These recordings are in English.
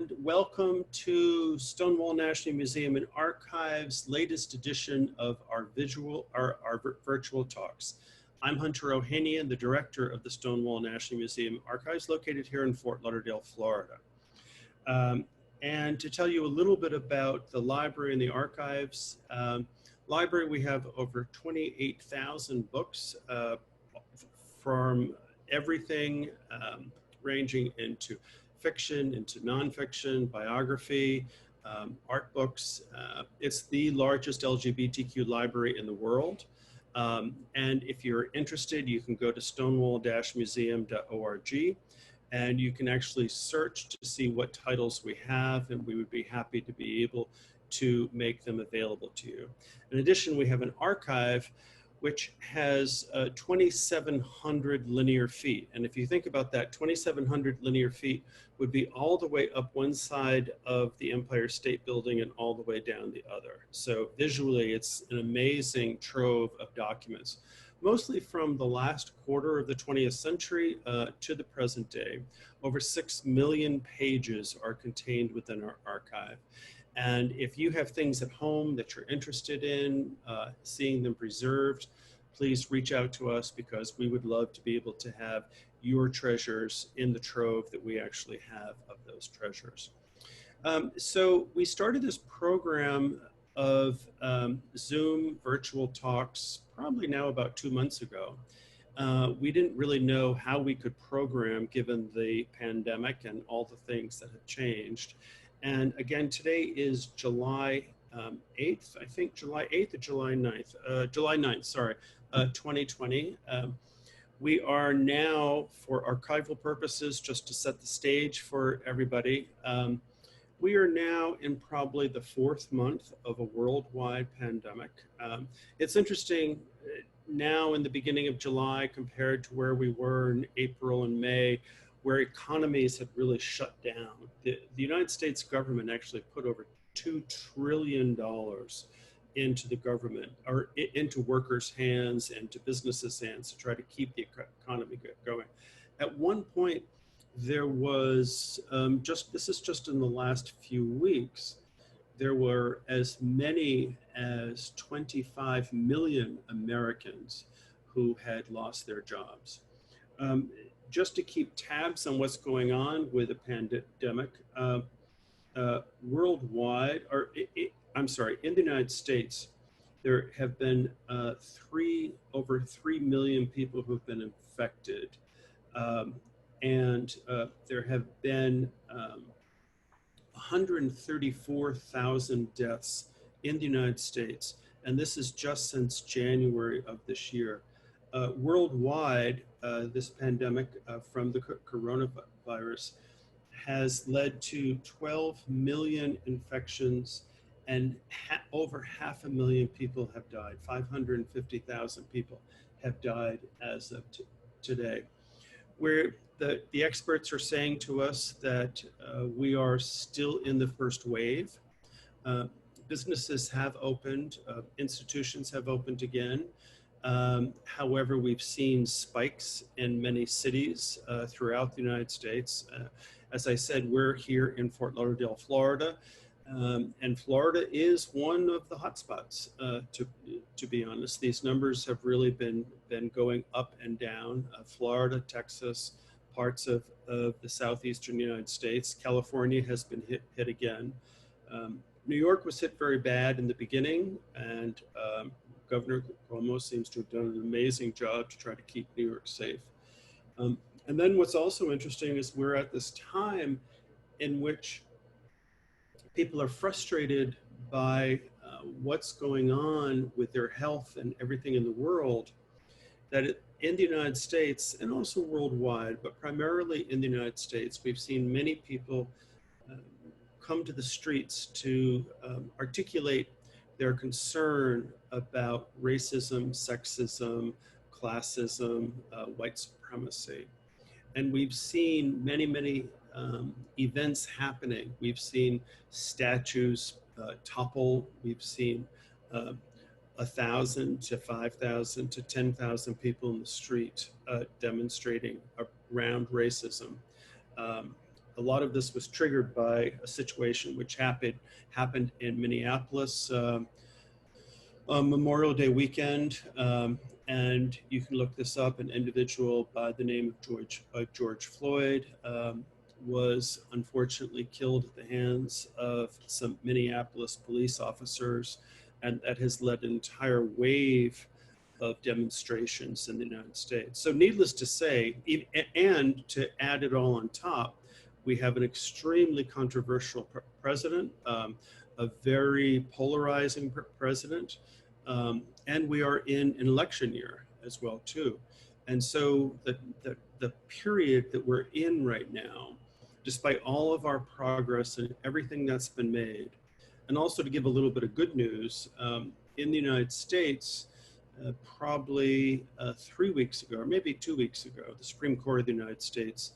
and welcome to Stonewall National Museum and Archives' latest edition of our virtual talks. I'm Hunter Ohanian, the director of the Stonewall National Museum Archives, located here in Fort Lauderdale, Florida. And to tell you a little bit about the library and the archives, library, we have over 28,000 books from everything ranging into fiction, into nonfiction, biography, art books. It's the largest LGBTQ library in the world. And if you're interested, you can go to stonewall-museum.org and you can actually search to see what titles we have, and we would be happy to be able to make them available to you. In addition, we have an archive which has 2,700 linear feet. And if you think about that, 2,700 linear feet would be all the way up one side of the Empire State Building and all the way down the other. So visually, it's an amazing trove of documents, mostly from the last quarter of the 20th century to the present day. Over 6 million pages are contained within our archive. And if you have things at home that you're interested in, seeing them preserved, please reach out to us, because we would love to be able to have your treasures in the trove that we actually have of those treasures. So we started this program of Zoom virtual talks probably now about 2 months ago. We didn't really know how we could program given the pandemic and all the things that have changed. And again, today is July 8th, I think July 8th or July 9th, July 9th, sorry, 2020. We are now, for archival purposes, just to set the stage for everybody, we are now in probably the 4th month of a worldwide pandemic. It's interesting now in the beginning of July compared to where we were in April and May, where economies had really shut down. The United States government actually put over $2 trillion into the government, or into workers' hands and to businesses' hands to try to keep the economy going. At one point, there was, this is just in the last few weeks, there were as many as 25 million Americans who had lost their jobs. Just to keep tabs on what's going on with the pandemic, worldwide, or I'm sorry, in the United States, there have been over 3 million people who've been infected. And there have been 134,000 deaths in the United States. And this is just since January of this year. Worldwide, this pandemic from the coronavirus has led to 12 million infections, and over 500,000 people have died. 550,000 people have died as of today. Where the experts are saying to us that we are still in the first wave. Businesses have opened, institutions have opened again. However, we've seen spikes in many cities throughout the United States. As I said, we're here in Fort Lauderdale, Florida, and Florida is one of the hotspots, to be honest. These numbers have really been going up and down. Florida, Texas, parts of the southeastern United States. California has been hit again. New York was hit very bad in the beginning, and Governor Cuomo seems to have done an amazing job to try to keep New York safe. And then what's also interesting is we're at this time in which people are frustrated by what's going on with their health and everything in the world, that in the United States and also worldwide, but primarily in the United States, we've seen many people come to the streets to articulate their concern about racism, sexism, classism, white supremacy. And we've seen many events happening. We've seen statues topple. We've seen 1,000 to 5,000 to 10,000 people in the street demonstrating around racism. a lot of this was triggered by a situation which happened in Minneapolis on Memorial Day weekend. And you can look this up. An individual by the name of George Floyd was unfortunately killed at the hands of some Minneapolis police officers, and that has led an entire wave of demonstrations in the United States. So needless to say, and to add it all on top, we have an extremely controversial president, a very polarizing president, and we are in an election year as well too. And so the period that we're in right now, despite all of our progress and everything that's been made, and also to give a little bit of good news, in the United States, probably 3 weeks ago, or maybe 2 weeks ago, the Supreme Court of the United States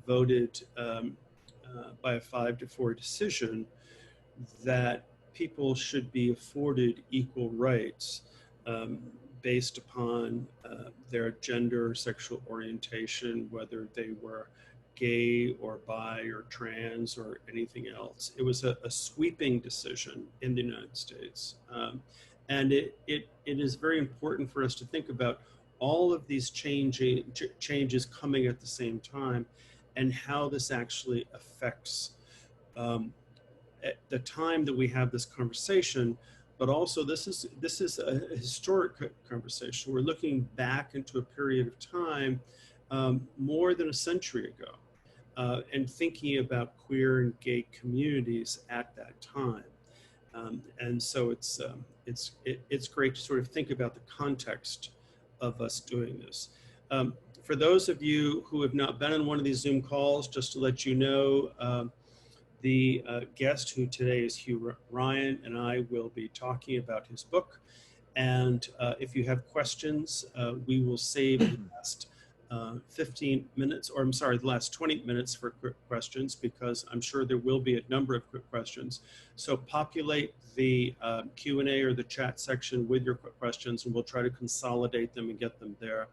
voted by a 5-4 decision that people should be afforded equal rights based upon their gender or sexual orientation, whether they were gay or bi or trans or anything else. It was a sweeping decision in the United States. And it is very important for us to think about all of these changes coming at the same time and how this actually affects at the time that we have this conversation, but also this is a historic conversation. We're looking back into a period of time more than a century ago, and thinking about queer and gay communities at that time. And so it's great to sort of think about the context of us doing this. For those of you who have not been on one of these Zoom calls, just to let you know, the guest who today is Hugh Ryan, and I will be talking about his book. And if you have questions, we will save the last 15 minutes, or I'm sorry, the last 20 minutes for quick questions, because I'm sure there will be a number of quick questions. So populate the Q&A or the chat section with your quick questions, and we'll try to consolidate them and get them there.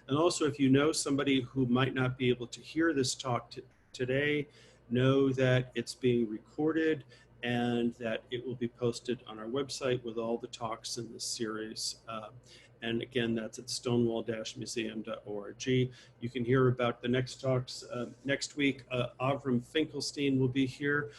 And also, if you know somebody who might not be able to hear this talk today, know that it's being recorded and that it will be posted on our website with all the talks in this series. And again, that's at stonewall-museum.org. You can hear about the next talks next week. Avram Finkelstein will be here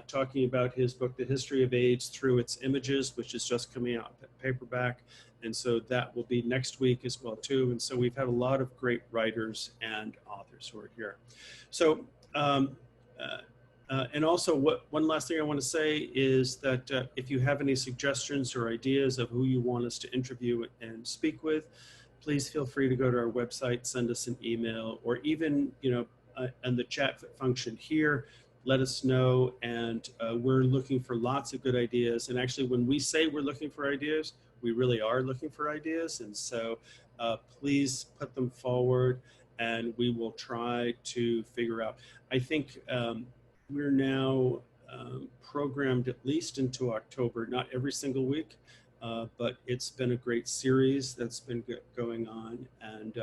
talking about his book, The History of AIDS Through Its Images, which is just coming out paperback. And so that will be next week as well too. And so we've had a lot of great writers and authors who are here. So, and also one last thing I want to say is that if you have any suggestions or ideas of who you want us to interview and speak with, please feel free to go to our website, send us an email, or even, and the chat function here, let us know. And we're looking for lots of good ideas. And actually, when we say we're looking for ideas, we really are looking for ideas. And so please put them forward and we will try to figure out. I think we're now programmed at least into October, not every single week, but it's been a great series that's been going on. And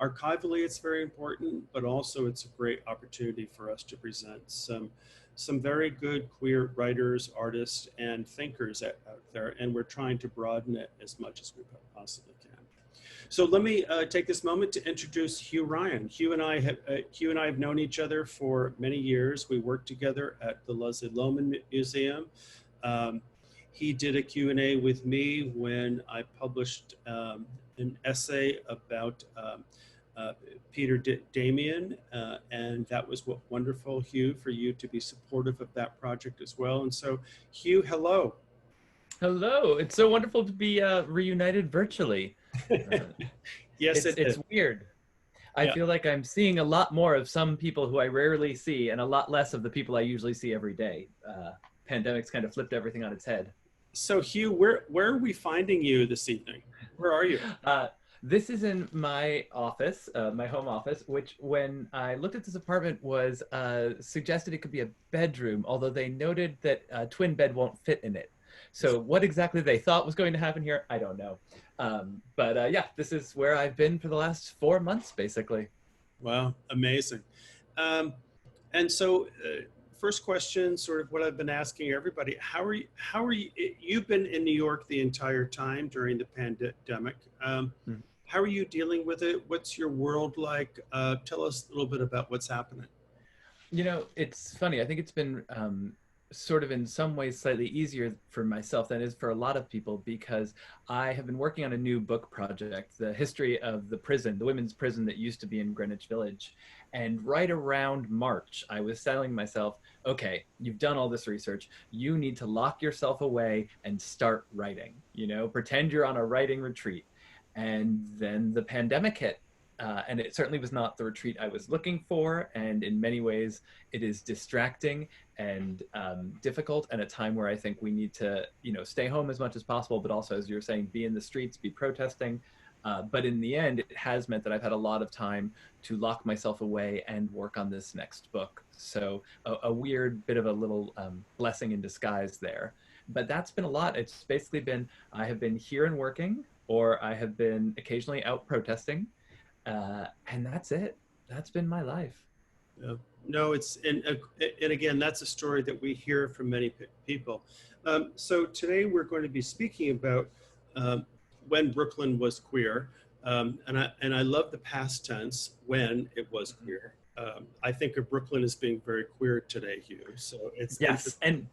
archivally, it's very important, but also it's a great opportunity for us to present some very good queer writers, artists, and thinkers out there. And we're trying to broaden it as much as we possibly can. So let me take this moment to introduce Hugh Ryan. Hugh and I have known each other for many years. We worked together at the Leslie Lohman Museum. He did a Q&A with me when I published an essay about Peter Damian, and that was wonderful, Hugh, for you to be supportive of that project as well. And so, Hugh, hello. Hello. It's so wonderful to be reunited virtually. Yes, it's weird. I feel like I'm seeing a lot more of some people who I rarely see and a lot less of the people I usually see every day. Pandemic's kind of flipped everything on its head. So Hugh, where are we finding you this evening? Where are you? This is in my office, my home office, which when I looked at this apartment was suggested it could be a bedroom, although they noted that a twin bed won't fit in it. So what exactly they thought was going to happen here, I don't know. But yeah, this is where I've been for the last 4 months, basically. Wow, amazing. And so, first question, sort of what I've been asking everybody: How are you? You've been in New York the entire time during the pandemic. Mm. How are you dealing with it? What's your world like? Tell us a little bit about what's happening. You know, it's funny. I think it's been sort of in some ways slightly easier for myself than it is for a lot of people because I have been working on a new book project, the history of the prison, the women's prison that used to be in Greenwich Village. And right around March, I was telling myself, okay, you've done all this research. You need to lock yourself away and start writing, you know, pretend you're on a writing retreat. And then the pandemic hit. And it certainly was not the retreat I was looking for. And in many ways, it is distracting and difficult, and a time where I think we need to, you know, stay home as much as possible, but also, as you're saying, be in the streets, be protesting. But in the end, it has meant that I've had a lot of time to lock myself away and work on this next book. So a weird bit of a little blessing in disguise there. But that's been a lot. It's basically been I have been here and working, or I have been occasionally out protesting, and that's it. That's been my life. Yeah. No, and again, that's a story that we hear from many people. So today we're going to be speaking about when Brooklyn was queer, and I love the past tense when it was queer. I think of Brooklyn as being very queer today, Hugh. So it's Yes, interesting. and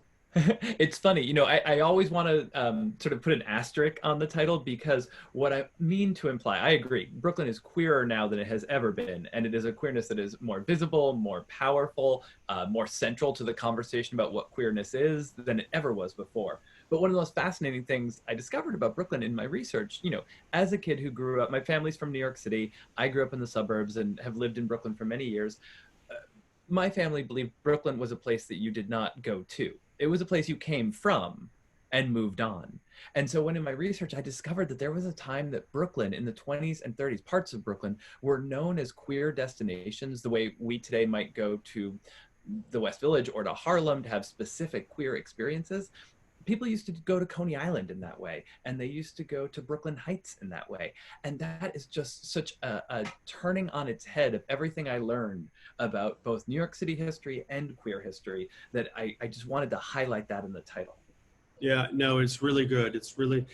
it's funny, you know, I always want to sort of put an asterisk on the title because what I mean to imply, I agree, Brooklyn is queerer now than it has ever been, and it is a queerness that is more visible, more powerful, more central to the conversation about what queerness is than it ever was before. But one of the most fascinating things I discovered about Brooklyn in my research, you know, as a kid who grew up, my family's from New York City, I grew up in the suburbs and have lived in Brooklyn for many years. My family believed Brooklyn was a place that you did not go to. It was a place you came from and moved on. And so when in my research, I discovered that there was a time that Brooklyn in the 20s and 30s, parts of Brooklyn were known as queer destinations, the way we today might go to the West Village or to Harlem to have specific queer experiences. People used to go to Coney Island in that way, and they used to go to Brooklyn Heights in that way. And that is just such a turning on its head of everything I learned about both New York City history and queer history that I just wanted to highlight that in the title. Yeah, no, it's really good. It's really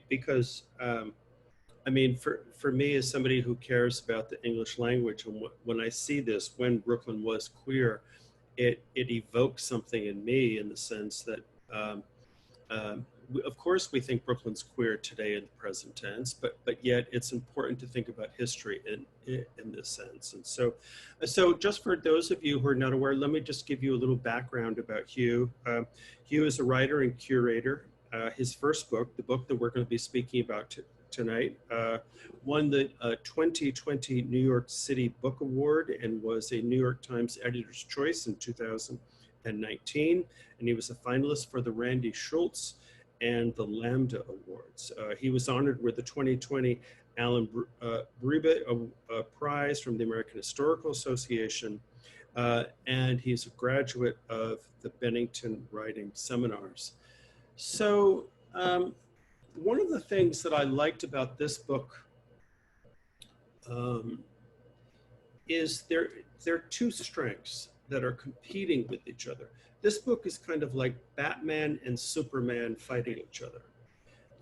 because I mean, for me as somebody who cares about the English language, and when I see this, when Brooklyn was queer, it evokes something in me in the sense that, of course, we think Brooklyn's queer today in the present tense, but yet it's important to think about history in this sense. And so just for those of you who are not aware, let me just give you a little background about Hugh. Hugh is a writer and curator. His first book, the book that we're going to be speaking about tonight, won the 2020 New York City Book Award and was a New York Times Editor's Choice in 2019. And he was a finalist for the Randy Schultz and the Lambda Awards. He was honored with the 2020 Alan Briba Prize from the American Historical Association. And he's a graduate of the Bennington Writing Seminars. So one of the things that I liked about this book is there are two strengths that are competing with each other. This book is kind of like Batman and Superman fighting each other.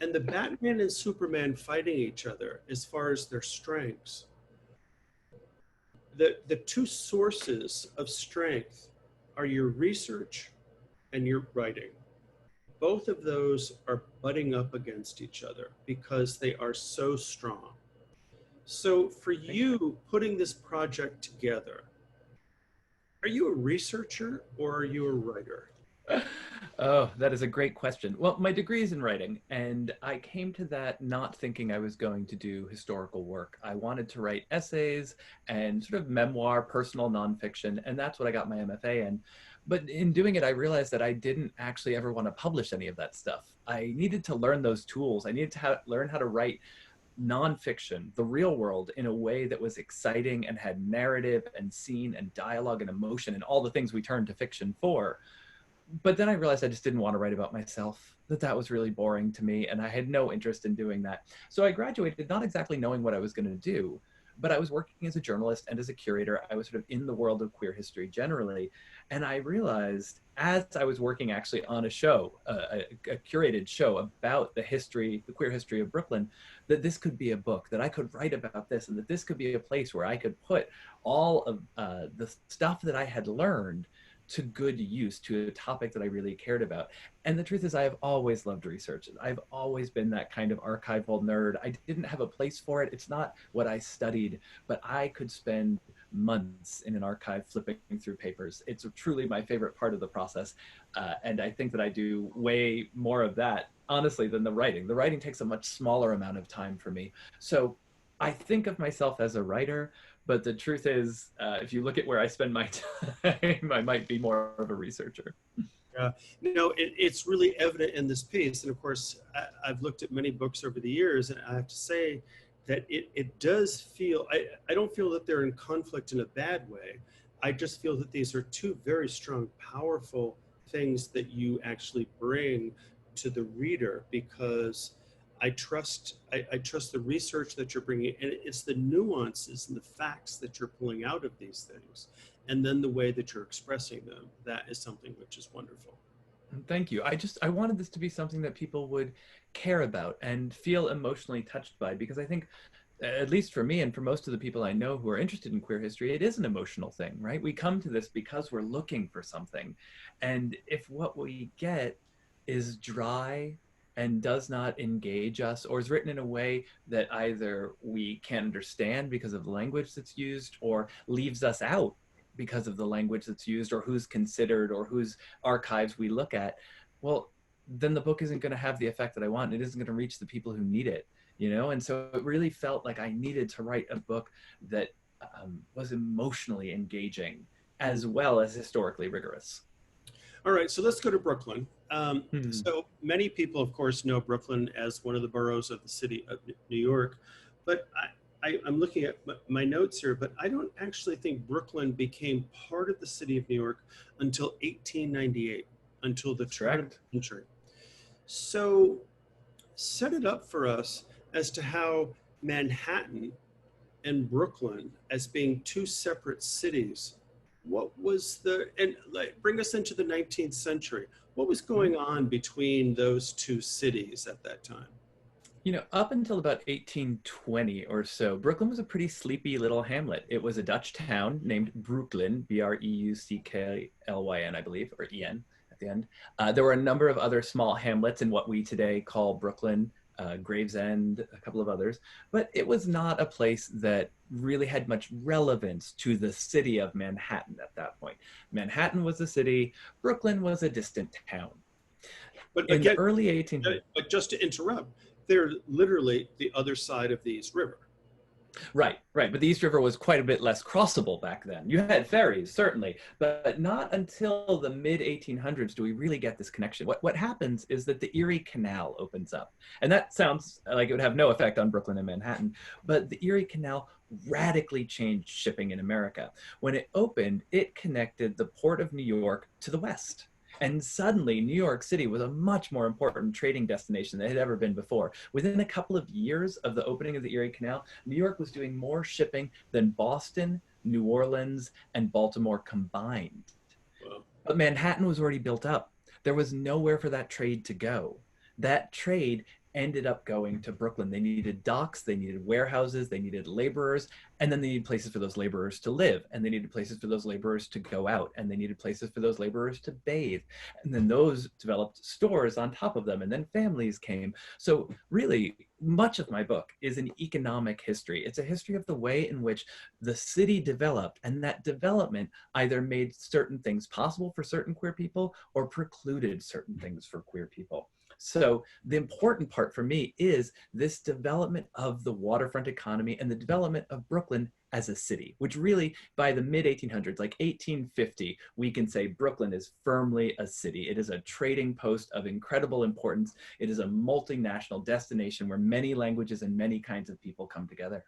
And the Batman and Superman fighting each other, as far as their strengths, the two sources of strength are your research and your writing. Both of those are butting up against each other because they are so strong. So for you putting this project together, are you a researcher or are you a writer? Oh, that is a great question. Well, my degree is in writing, and I came to that not thinking I was going to do historical work. I wanted to write essays and sort of memoir, personal nonfiction, and that's what I got my MFA in. But in doing it, I realized that I didn't actually ever want to publish any of that stuff. I needed to learn those tools. I needed to learn how to write nonfiction, the real world, in a way that was exciting and had narrative and scene and dialogue and emotion and all the things we turn to fiction for. But then I realized I just didn't want to write about myself, that was really boring to me, and I had no interest in doing that. So I graduated not exactly knowing what I was going to do, but I was working as a journalist and as a curator. I was sort of in the world of queer history generally. And I realized as I was working actually on a show, a curated show about the history, the queer history of Brooklyn, that this could be a book, that I could write about this, and that this could be a place where I could put all of the stuff that I had learned to good use, to a topic that I really cared about. And the truth is, I have always loved research. I've always been that kind of archival nerd. I didn't have a place for it. It's not what I studied, but I could spend months in an archive flipping through papers. It's truly my favorite part of the process. And I think that I do way more of that, honestly, than the writing. The writing takes a much smaller amount of time for me. So I think of myself as a writer, but the truth is, if you look at where I spend my time, I might be more of a researcher. Yeah, it's really evident in this piece. And of course, I've looked at many books over the years, and I have to say that it does feel, I don't feel that they're in conflict in a bad way. I just feel that these are two very strong, powerful things that you actually bring to the reader, because I trust the research that you're bringing, and it's the nuances and the facts that you're pulling out of these things, and then the way that you're expressing them. That is something which is wonderful. Thank you. I wanted this to be something that people would care about and feel emotionally touched by, because I think, at least for me and for most of the people I know who are interested in queer history, it is an emotional thing, right? We come to this because we're looking for something. And if what we get is dry and does not engage us, or is written in a way that either we can't understand because of the language that's used, or leaves us out because of the language that's used, or who's considered, or whose archives we look at, well, then the book isn't going to have the effect that I want. It isn't going to reach the people who need it, you know? And so it really felt like I needed to write a book that was emotionally engaging as well as historically rigorous. All right, so let's go to Brooklyn. Hmm. So many people, of course, know Brooklyn as one of the boroughs of the city of New York, but I'm looking at my notes here, but I don't actually think Brooklyn became part of the city of New York until 1898, until the That's turn of correct. the century. So set it up for us as to how Manhattan and Brooklyn, as being two separate cities, what was the, and like bring us into the 19th century. What was going on between those two cities at that time? You know, up until about 1820 or so, Brooklyn was a pretty sleepy little hamlet. It was a Dutch town named Brooklyn, Breucklyn, I believe, or En at the end. There were a number of other small hamlets in what we today call Brooklyn, Gravesend, a couple of others, but it was not a place that really had much relevance to the city of Manhattan at that point. Manhattan was a city, Brooklyn was a distant town. But In the again, early 1800s, but just to interrupt, they're literally the other side of the East River. right, right. But the East River was quite a bit less crossable back then. You had ferries, certainly, but not until the mid 1800s do we really get this connection. What happens is that the Erie Canal opens up. And that sounds like it would have no effect on Brooklyn and Manhattan, but the Erie Canal radically changed shipping in America. When it opened, it connected the port of New York to the west. And suddenly, New York City was a much more important trading destination than it had ever been before. Within a couple of years of the opening of the Erie Canal, New York was doing more shipping than Boston, New Orleans, and Baltimore combined. Well, But Manhattan was already built up. There was nowhere for that trade to go. That trade ended up going to Brooklyn. They needed docks, they needed warehouses, they needed laborers, and then they needed places for those laborers to live, and they needed places for those laborers to go out, and they needed places for those laborers to bathe. And then those developed stores on top of them, and then families came. So really, much of my book is an economic history. It's a history of the way in which the city developed, and that development either made certain things possible for certain queer people or precluded certain things for queer people. So the important part for me is this development of the waterfront economy and the development of Brooklyn as a city, which really by the mid 1800s, like 1850, we can say Brooklyn is firmly a city. It is a trading post of incredible importance. It is a multinational destination where many languages and many kinds of people come together.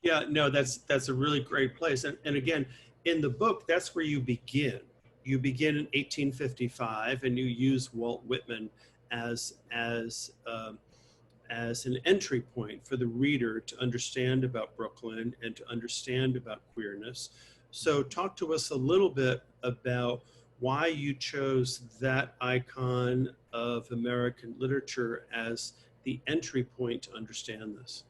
yeah, no, that's a really great place. And again, in the book, that's where you begin. You begin in 1855, and you use Walt Whitman as as an entry point for the reader to understand about Brooklyn and to understand about queerness. So talk to us a little bit about why you chose that icon of American literature as the entry point to understand this.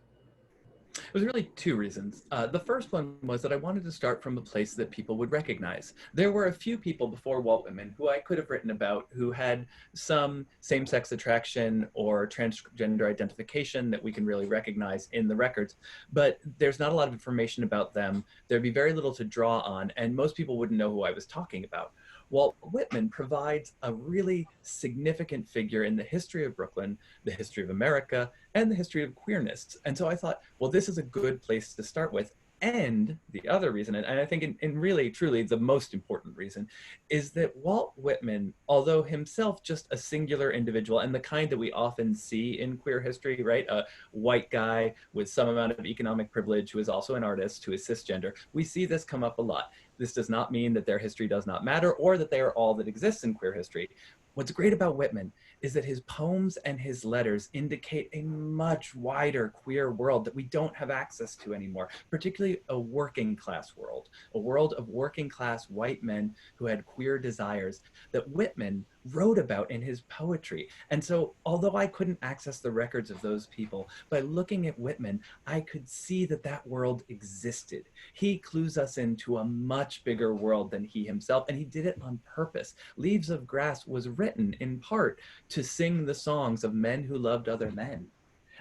It was really two reasons. The first one was that I wanted to start from a place that people would recognize. There were a few people before Walt Whitman who I could have written about who had some same-sex attraction or transgender identification that we can really recognize in the records, but there's not a lot of information about them. There'd be very little to draw on, and most people wouldn't know who I was talking about. Walt Whitman provides a really significant figure in the history of Brooklyn, the history of America, and the history of queerness. And so I thought, well, this is a good place to start with. And the other reason, and I think in really, truly the most important reason, is that Walt Whitman, although himself just a singular individual and the kind that we often see in queer history, right? A white guy with some amount of economic privilege who is also an artist, who is cisgender, we see this come up a lot. This does not mean that their history does not matter or that they are all that exists in queer history. What's great about Whitman is that his poems and his letters indicate a much wider queer world that we don't have access to anymore, particularly a working class world, a world of working class white men who had queer desires that Whitman wrote about in his poetry. And so, although I couldn't access the records of those people, by looking at Whitman, I could see that that world existed. He clues us into a much bigger world than he himself, and he did it on purpose. Leaves of Grass was written in part to sing the songs of men who loved other men.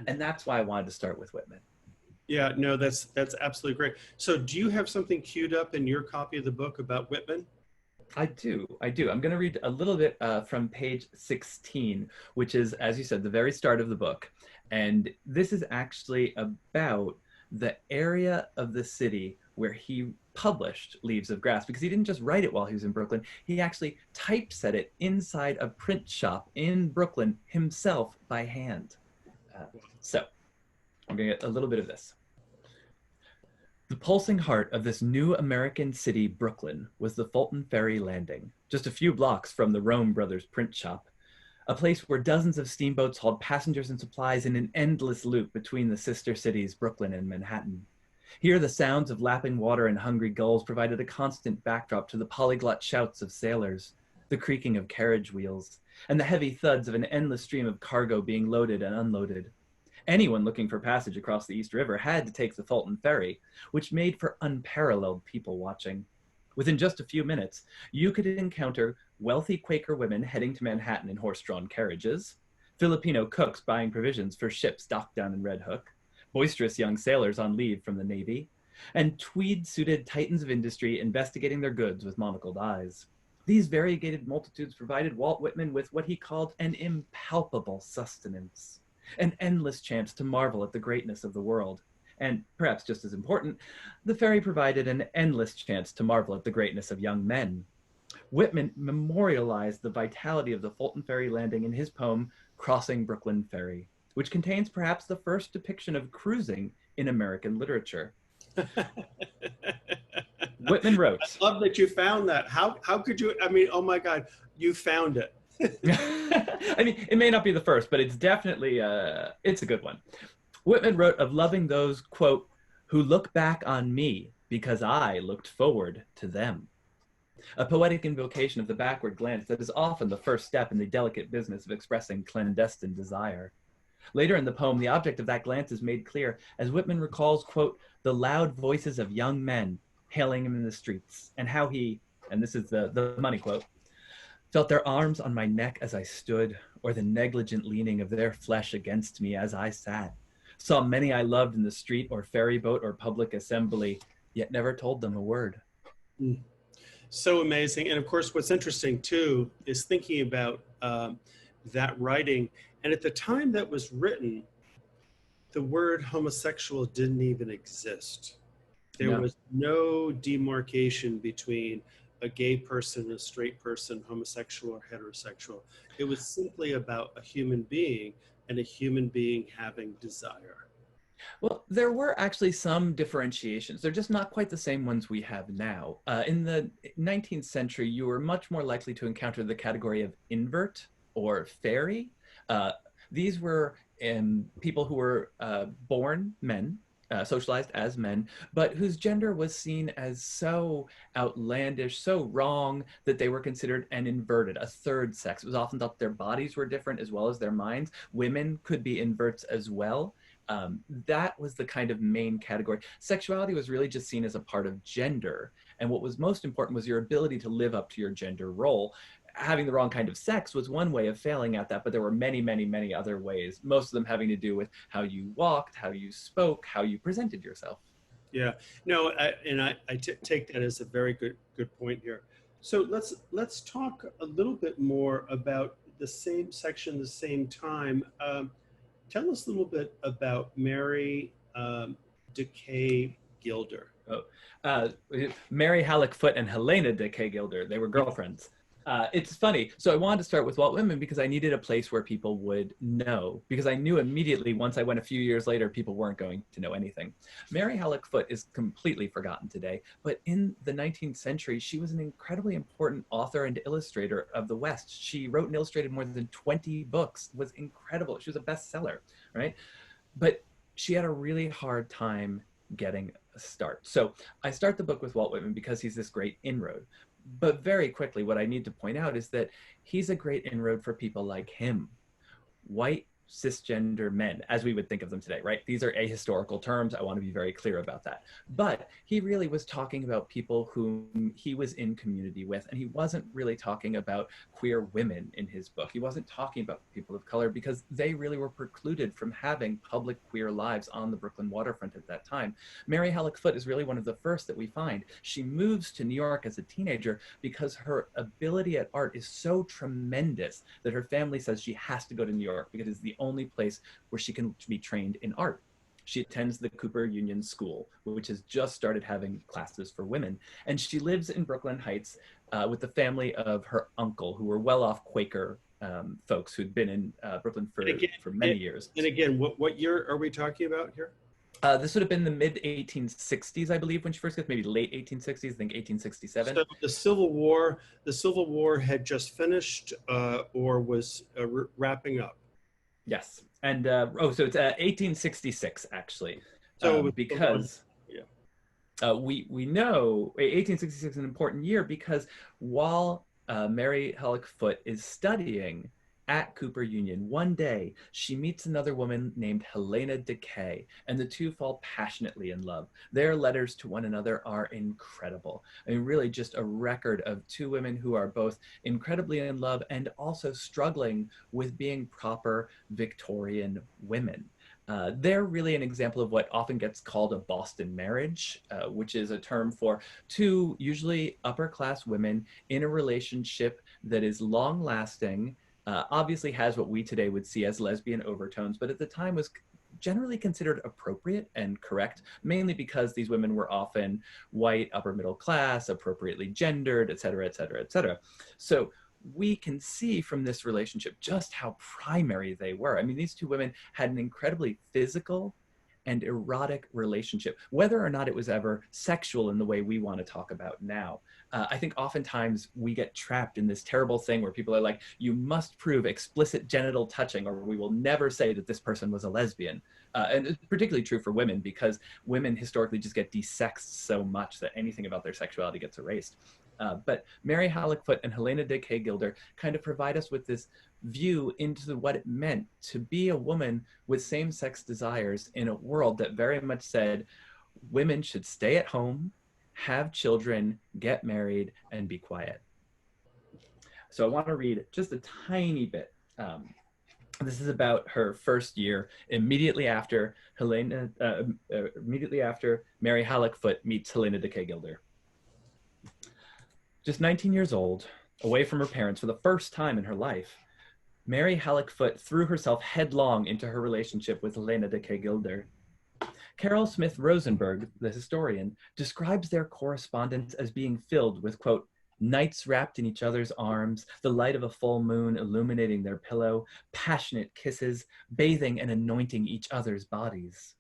And that's why I wanted to start with Whitman. Yeah, no, that's absolutely great. So do you have something queued up in your copy of the book about Whitman? I do. I'm going to read a little bit from page 16, which is, as you said, the very start of the book. And this is actually about the area of the city where he published Leaves of Grass, because he didn't just write it while he was in Brooklyn. He actually typeset it inside a print shop in Brooklyn himself by hand. So I'm going to get a little bit of this. The pulsing heart of this new American city, Brooklyn, was the Fulton Ferry landing, just a few blocks from the Rome Brothers print shop, a place where dozens of steamboats hauled passengers and supplies in an endless loop between the sister cities, Brooklyn and Manhattan. Here, the sounds of lapping water and hungry gulls provided a constant backdrop to the polyglot shouts of sailors, the creaking of carriage wheels, and the heavy thuds of an endless stream of cargo being loaded and unloaded. Anyone looking for passage across the East River had to take the Fulton Ferry, which made for unparalleled people watching. Within just a few minutes, you could encounter wealthy Quaker women heading to Manhattan in horse-drawn carriages, Filipino cooks buying provisions for ships docked down in Red Hook, boisterous young sailors on leave from the Navy, and tweed-suited titans of industry investigating their goods with monocled eyes. These variegated multitudes provided Walt Whitman with what he called an impalpable sustenance, an endless chance to marvel at the greatness of the world. And perhaps just as important, the ferry provided an endless chance to marvel at the greatness of young men. Whitman memorialized the vitality of the Fulton Ferry landing in his poem, Crossing Brooklyn Ferry, which contains perhaps the first depiction of cruising in American literature. Whitman wrote, I love that you found that. How could you, I mean, oh my God, you found it. I mean, it may not be the first, but it's definitely, it's a good one. Whitman wrote of loving those, quote, who look back on me because I looked forward to them. A poetic invocation of the backward glance that is often the first step in the delicate business of expressing clandestine desire. Later in the poem, the object of that glance is made clear as Whitman recalls, quote, the loud voices of young men hailing him in the streets, and how he, and this is the money quote, felt their arms on my neck as I stood, or the negligent leaning of their flesh against me as I sat. Saw many I loved in the street or ferry boat or public assembly, yet never told them a word. So amazing. And of course, what's interesting too is thinking about that writing. And at the time that was written, the word homosexual didn't even exist. There was no demarcation between a gay person, a straight person, homosexual or heterosexual. It was simply about a human being and a human being having desire. Well, there were actually some differentiations. They're just not quite the same ones we have now. In the 19th century, you were much more likely to encounter the category of invert or fairy. These were people who were born men, socialized as men, but whose gender was seen as so outlandish, so wrong, that they were considered an inverted, a third sex. It was often thought their bodies were different as well as their minds. Women could be inverts as well. That was the kind of main category. Sexuality was really just seen as a part of gender. And what was most important was your ability to live up to your gender role. Having the wrong kind of sex was one way of failing at that, but there were many, many, many other ways, most of them having to do with how you walked, how you spoke, how you presented yourself. Yeah, no, I take that as a very good point here. So let's talk a little bit more about the same section, the same time. Tell us a little bit about Mary Decay Gilder. Oh, uh, Mary Halleck Foote and Helena Decay Gilder, they were girlfriends. It's funny. So I wanted to start with Walt Whitman because I needed a place where people would know, because I knew immediately once I went a few years later, people weren't going to know anything. Mary Halleck Foote is completely forgotten today, but in the 19th century, she was an incredibly important author and illustrator of the West. She wrote and illustrated more than 20 books. It was incredible. She was a bestseller, right? But she had a really hard time getting a start. So I start the book with Walt Whitman because he's this great inroad. But very quickly, what I need to point out is that he's a great inroad for people like him, white cisgender men, as we would think of them today, right? These are ahistorical terms. I want to be very clear about that. But he really was talking about people whom he was in community with, and he wasn't really talking about queer women in his book. He wasn't talking about people of color because they really were precluded from having public queer lives on the Brooklyn waterfront at that time. Mary Halleck Foote is really one of the first that we find. She moves to New York as a teenager because her ability at art is so tremendous that her family says she has to go to New York because it's the only place where she can be trained in art. She attends the Cooper Union School, which has just started having classes for women. And she lives in Brooklyn Heights with the family of her uncle, who were well-off Quaker folks who'd been in Brooklyn for many years. And again, what year are we talking about here? This would have been the mid-1860s, I believe, when she first gets, maybe late 1860s, I think 1867. So the Civil War had just finished or was wrapping up. Yes, and so it's 1866 actually. So because we know 1866 is an important year because while Mary Halleck Foote is studying at Cooper Union, one day she meets another woman named Helena Decay, and the two fall passionately in love. Their letters to one another are incredible. I mean, really just a record of two women who are both incredibly in love and also struggling with being proper Victorian women. They're really an example of what often gets called a Boston marriage, which is a term for two usually upper-class women in a relationship that is long-lasting, obviously has what we today would see as lesbian overtones, but at the time was generally considered appropriate and correct, mainly because these women were often white, upper middle class, appropriately gendered, et cetera, et cetera, et cetera. So we can see from this relationship just how primary they were. I mean, these two women had an incredibly physical and erotic relationship, whether or not it was ever sexual in the way we want to talk about now. I think oftentimes we get trapped in this terrible thing where people are like, you must prove explicit genital touching or we will never say that this person was a lesbian. And it's particularly true for women because women historically just get desexed so much that anything about their sexuality gets erased. But Mary Halleck Foote and Helena Decay Gilder kind of provide us with this view into what it meant to be a woman with same-sex desires in a world that very much said women should stay at home, have children, get married, and be quiet. So I want to read just a tiny bit. This is about her first year, immediately after Mary Halleck Foote meets Helena Decay Gilder. Just 19 years old, away from her parents for the first time in her life, Mary Halleck Foote threw herself headlong into her relationship with Helena Decay Gilder. Carol Smith Rosenberg, the historian, describes their correspondence as being filled with, quote, nights wrapped in each other's arms, the light of a full moon illuminating their pillow, passionate kisses, bathing and anointing each other's bodies.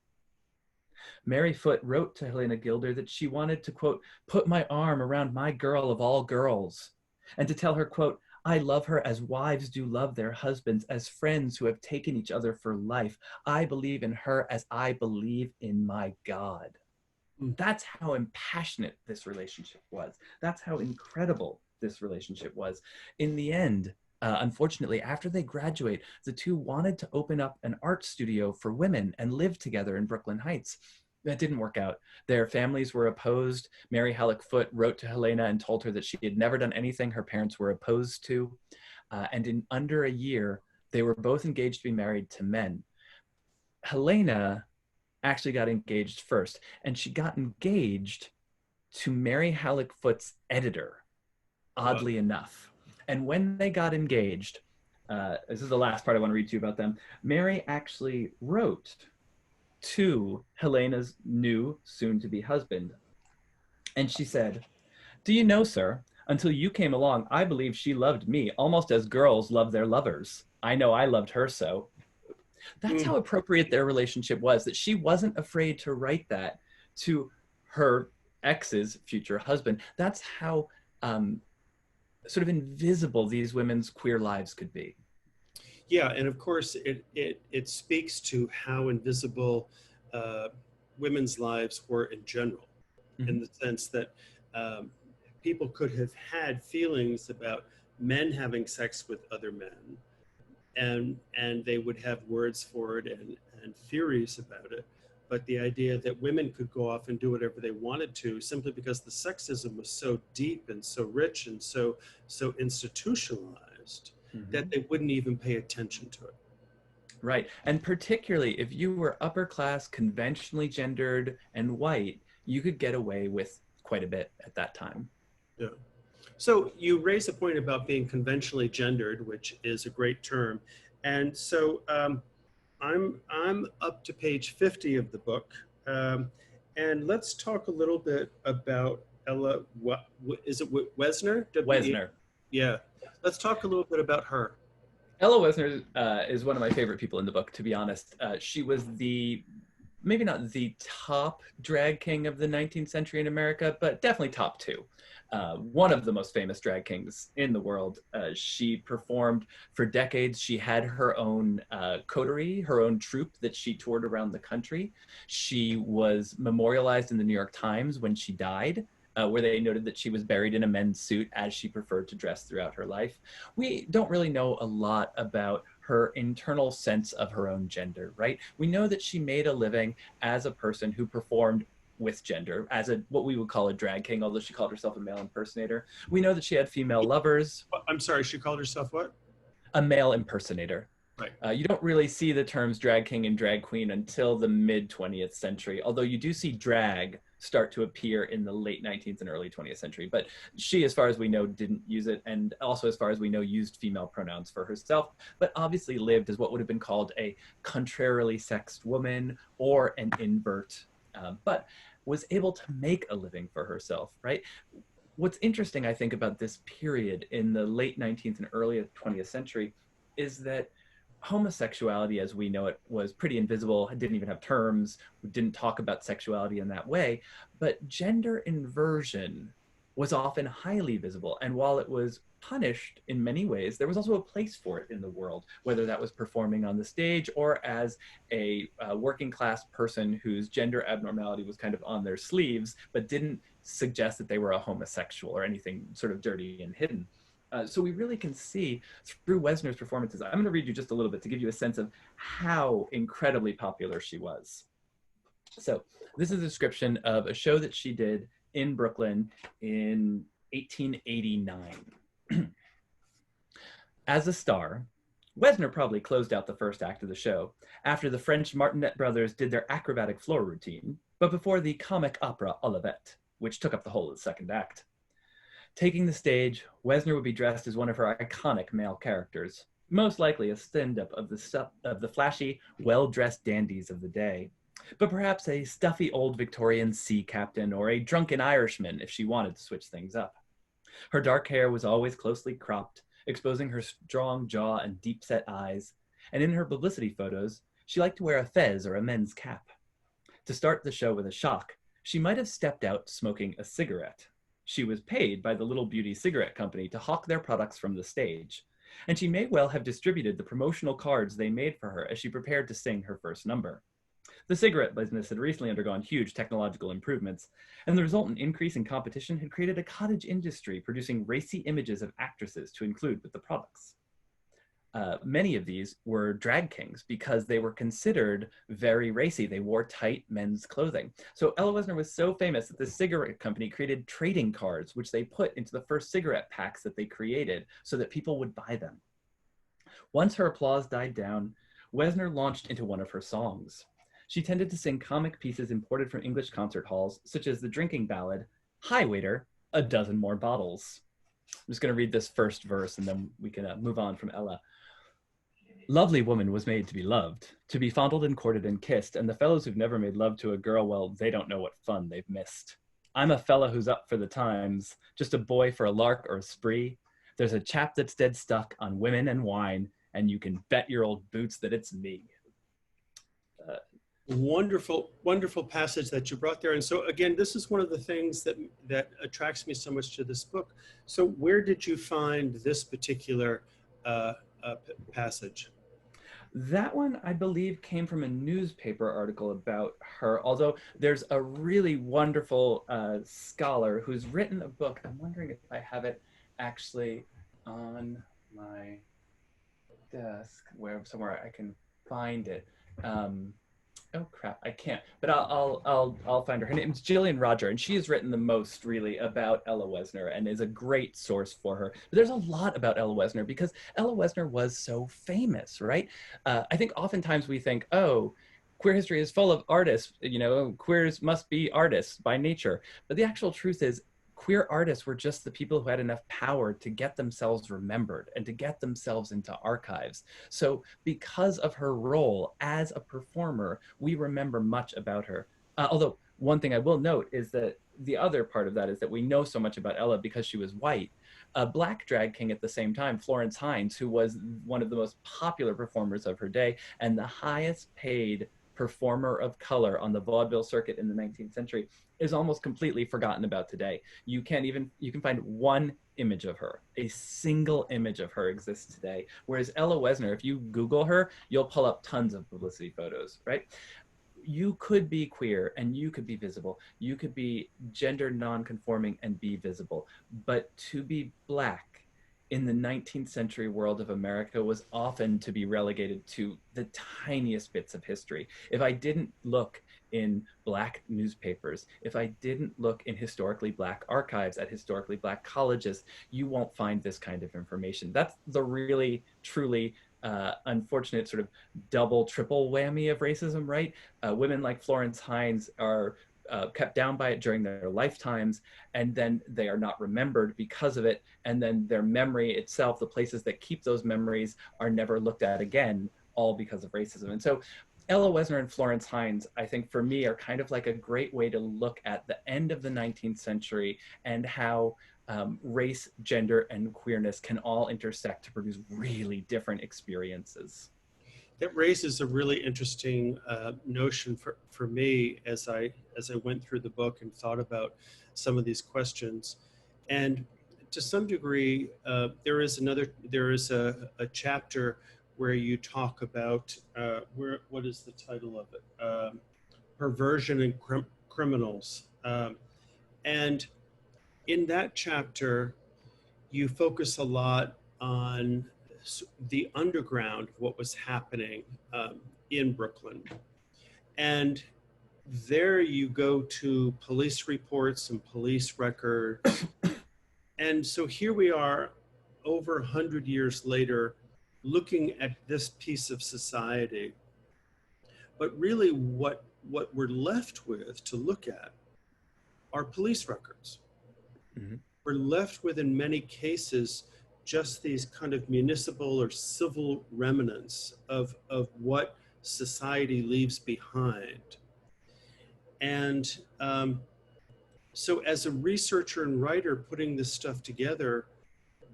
Mary Foote wrote to Helena Gilder that she wanted to, quote, put my arm around my girl of all girls, and to tell her, quote, I love her as wives do love their husbands, as friends who have taken each other for life. I believe in her as I believe in my God. Mm. That's how impassionate this relationship was. That's how incredible this relationship was. In the end, unfortunately, after they graduate, the two wanted to open up an art studio for women and live together in Brooklyn Heights. That didn't work out. Their families were opposed. Mary Halleck Foote wrote to Helena and told her that she had never done anything her parents were opposed to. And in under a year, they were both engaged to be married to men. Helena actually got engaged first, and she got engaged to Mary Halleck Foote's editor, oddly enough. And when they got engaged, this is the last part I want to read to you about them. Mary actually wrote to Helena's new soon-to-be husband. And she said, "Do you know, sir, until you came along, I believed she loved me almost as girls love their lovers. I know I loved her so." That's how appropriate their relationship was, that she wasn't afraid to write that to her ex's future husband. That's how sort of invisible these women's queer lives could be. Yeah, and of course, it speaks to how invisible women's lives were in general, in the sense that um, people could have had feelings about men having sex with other men, and they would have words for it and theories about it. But the idea that women could go off and do whatever they wanted to, simply because the sexism was so deep and so rich and so institutionalized, that they wouldn't even pay attention to it. Right. And particularly if you were upper class, conventionally gendered, and white, you could get away with quite a bit at that time. Yeah. So you raise a point about being conventionally gendered, which is a great term. And so I'm up to page 50 of the book. And let's talk a little bit about Ella, is it Wesner? Wesner. Yeah. Let's talk a little bit about her. Ella Wesner is one of my favorite people in the book, to be honest. She was maybe not the top drag king of the 19th century in America, but definitely top two. One of the most famous drag kings in the world. She performed for decades. She had her own coterie, her own troupe that she toured around the country. She was memorialized in the New York Times when she died, where they noted that she was buried in a men's suit as she preferred to dress throughout her life. We don't really know a lot about her internal sense of her own gender, right? We know that she made a living as a person who performed with gender, as what we would call a drag king, although she called herself a male impersonator. We know that she had female lovers. I'm sorry, she called herself what? A male impersonator. Right. You don't really see the terms drag king and drag queen until the mid 20th century, although you do see drag start to appear in the late 19th and early 20th century. But she, as far as we know, didn't use it, and also, as far as we know, used female pronouns for herself, but obviously lived as what would have been called a contrarily sexed woman or an invert, but was able to make a living for herself, right? What's interesting, I think, about this period in the late 19th and early 20th century is that homosexuality as we know it was pretty invisible, didn't even have terms, didn't talk about sexuality in that way, but gender inversion was often highly visible. And while it was punished in many ways, there was also a place for it in the world, whether that was performing on the stage or as a working class person whose gender abnormality was kind of on their sleeves, but didn't suggest that they were a homosexual or anything sort of dirty and hidden. So we really can see through Wesner's performances. I'm going to read you just a little bit to give you a sense of how incredibly popular she was. So this is a description of a show that she did in Brooklyn in 1889. As a star, Wesner probably closed out the first act of the show after the French Martinet brothers did their acrobatic floor routine, but before the comic opera Olivet, which took up the whole of the second act. Taking the stage, Wesner would be dressed as one of her iconic male characters, most likely a stand-up of the flashy, well-dressed dandies of the day, but perhaps a stuffy old Victorian sea captain or a drunken Irishman if she wanted to switch things up. Her dark hair was always closely cropped, exposing her strong jaw and deep-set eyes, and in her publicity photos, she liked to wear a fez or a men's cap. To start the show with a shock, she might have stepped out smoking a cigarette. She was paid by the Little Beauty cigarette company to hawk their products from the stage. And she may well have distributed the promotional cards they made for her as she prepared to sing her first number. The cigarette business had recently undergone huge technological improvements, and the resultant increase in competition had created a cottage industry producing racy images of actresses to include with the products. Many of these were drag kings because they were considered very racy. They wore tight men's clothing. So Ella Wesner was so famous that the cigarette company created trading cards, which they put into the first cigarette packs that they created so that people would buy them. Once her applause died down, Wesner launched into one of her songs. She tended to sing comic pieces imported from English concert halls, such as the drinking ballad, "Hi, Waiter, a dozen more bottles." I'm just going to read this first verse and then we can move on from Ella. Lovely woman was made to be loved, to be fondled and courted and kissed, and the fellows who've never made love to a girl, well, they don't know what fun they've missed. I'm a fella who's up for the times, just a boy for a lark or a spree. There's a chap that's dead stuck on women and wine, and you can bet your old boots that it's me. Wonderful, wonderful passage that you brought there. And so again, this is one of the things that attracts me so much to this book. So where did you find this particular passage? That one, I believe, came from a newspaper article about her, although there's a really wonderful scholar who's written a book. I'm wondering if I have it actually on my desk, where somewhere I can find it. Oh crap, I can't. But I'll find her. Her name's Gillian Roger, and she has written the most really about Ella Wesner and is a great source for her. But there's a lot about Ella Wesner because Ella Wesner was so famous, right? I think oftentimes we think, oh, queer history is full of artists. You know, queers must be artists by nature. But the actual truth is, queer artists were just the people who had enough power to get themselves remembered and to get themselves into archives. So because of her role as a performer, we remember much about her. Although one thing I will note is that the other part of that is that we know so much about Ella because she was white. A black drag king at the same time, Florence Hines, who was one of the most popular performers of her day and the highest paid performer of color on the vaudeville circuit in the 19th century, is almost completely forgotten about today. You can find one image of her, a single image of her exists today. Whereas Ella Wesner, if you Google her, you'll pull up tons of publicity photos, right? You could be queer and you could be visible. You could be gender non-conforming and be visible. But to be Black in the 19th century world of America was often to be relegated to the tiniest bits of history. If I didn't look in Black newspapers, if I didn't look in historically Black archives at historically Black colleges, you won't find this kind of information. That's the really, truly unfortunate sort of double, triple whammy of racism, right? Women like Florence Hines are kept down by it during their lifetimes, and then they are not remembered because of it, and then their memory itself, the places that keep those memories, are never looked at again, all because of racism. And so Ella Wesner and Florence Hines, I think for me, are kind of like a great way to look at the end of the 19th century and how race, gender, and queerness can all intersect to produce really different experiences. That raises a really interesting notion for me as I went through the book and thought about some of these questions. And to some degree, there is a chapter where you talk about what is the title of it? Perversion and criminals. And in that chapter, you focus a lot on the underground, what was happening in Brooklyn. And there you go to police reports and police records. And so here we are over 100 years later, looking at this piece of society. But really what we're left with to look at are police records. Mm-hmm. We're left with, in many cases, just these kind of municipal or civil remnants of what society leaves behind. And so as a researcher and writer putting this stuff together,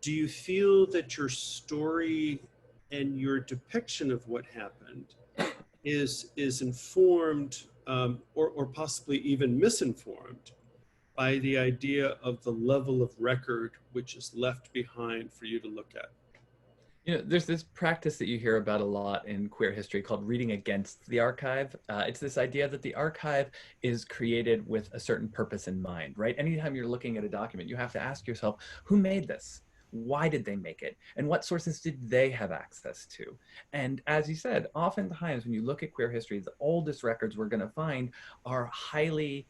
do you feel that your story and your depiction of what happened is informed or possibly even misinformed by the idea of the level of record which is left behind for you to look at. You know, there's this practice that you hear about a lot in queer history called reading against the archive. It's this idea that the archive is created with a certain purpose in mind, right? Anytime you're looking at a document, you have to ask yourself, who made this? Why did they make it? And what sources did they have access to? And as you said, oftentimes when you look at queer history, the oldest records we're going to find are highly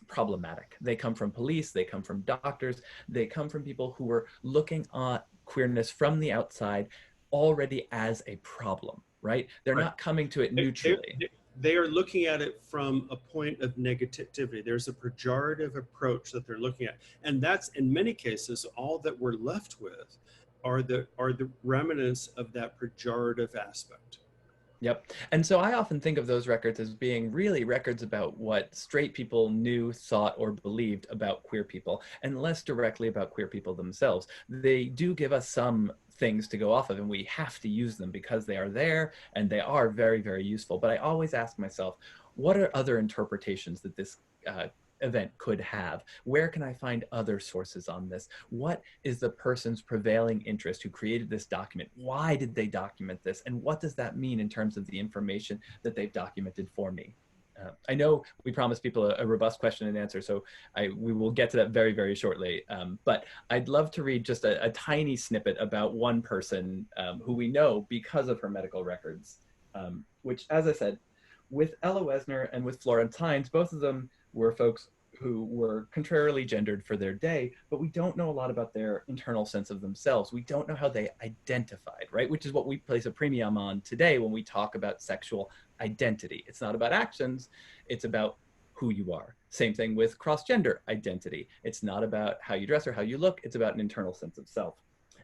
problematic. They come from police, they come from doctors, they come from people who were looking at queerness from the outside already as a problem, right? They're Right. not coming to it neutrally. They are looking at it from a point of negativity. There's a pejorative approach that they're looking at. And that's, in many cases, all that we're left with are the remnants of that pejorative aspect. Yep. And so I often think of those records as being really records about what straight people knew, thought, or believed about queer people, and less directly about queer people themselves. They do give us some things to go off of, and we have to use them because they are there and they are very, very useful. But I always ask myself, what are other interpretations that this event could have? Where can I find other sources on this? What is the person's prevailing interest who created this document? Why did they document this? And what does that mean in terms of the information that they've documented for me? I know we promised people a robust question and answer, so we will get to that very, very shortly. But I'd love to read just a tiny snippet about one person who we know because of her medical records, which, as I said, with Ella Wesner and with Florence Hines, both of them were folks who were contrarily gendered for their day, but we don't know a lot about their internal sense of themselves. We don't know how they identified, right? Which is what we place a premium on today when we talk about sexual identity. It's not about actions, it's about who you are. Same thing with cross-gender identity. It's not about how you dress or how you look, it's about an internal sense of self.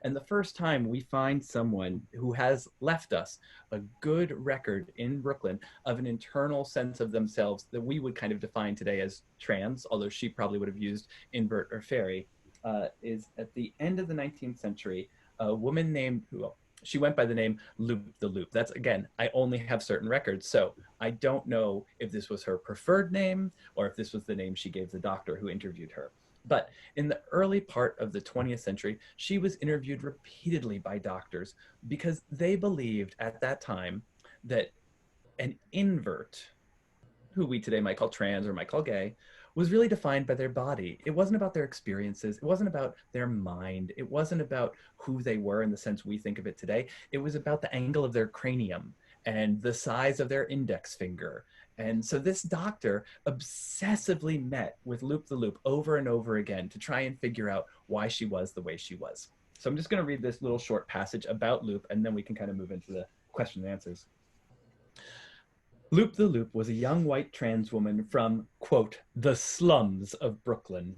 And the first time we find someone who has left us a good record in Brooklyn of an internal sense of themselves that we would kind of define today as trans, although she probably would have used invert or Ferry, is at the end of the 19th century, a woman named, well, she went by the name Loop the Loop. That's, again, I only have certain records, so I don't know if this was her preferred name or if this was the name she gave the doctor who interviewed her. But in the early part of the 20th century, she was interviewed repeatedly by doctors because they believed at that time that an invert, who we today might call trans or might call gay, was really defined by their body. It wasn't about their experiences. It wasn't about their mind. It wasn't about who they were in the sense we think of it today. It was about the angle of their cranium and the size of their index finger. And so this doctor obsessively met with Loop the Loop over and over again to try and figure out why she was the way she was. So I'm just going to read this little short passage about Loop, and then we can kind of move into the question and answers. Loop the Loop was a young white trans woman from, quote, the slums of Brooklyn,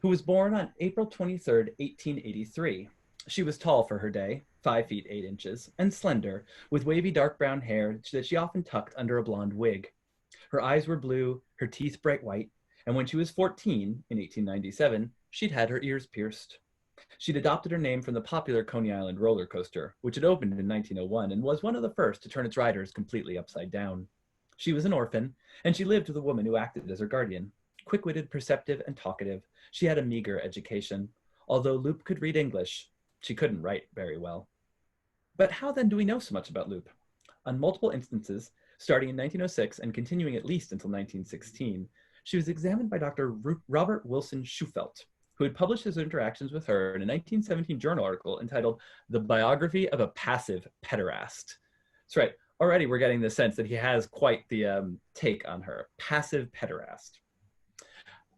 who was born on April 23rd, 1883. She was tall for her day, 5 feet 8 inches, and slender, with wavy dark brown hair that she often tucked under a blonde wig. Her eyes were blue, her teeth bright white, and when she was 14, in 1897, she'd had her ears pierced. She'd adopted her name from the popular Coney Island roller coaster, which had opened in 1901 and was one of the first to turn its riders completely upside down. She was an orphan, and she lived with a woman who acted as her guardian. Quick-witted, perceptive, and talkative, she had a meager education. Although Loop could read English, she couldn't write very well. But how then do we know so much about Loop? On multiple instances, starting in 1906 and continuing at least until 1916, she was examined by Dr. Robert Wilson Schufelt, who had published his interactions with her in a 1917 journal article entitled The Biography of a Passive Pederast. That's right, already we're getting the sense that he has quite the take on her, passive pederast.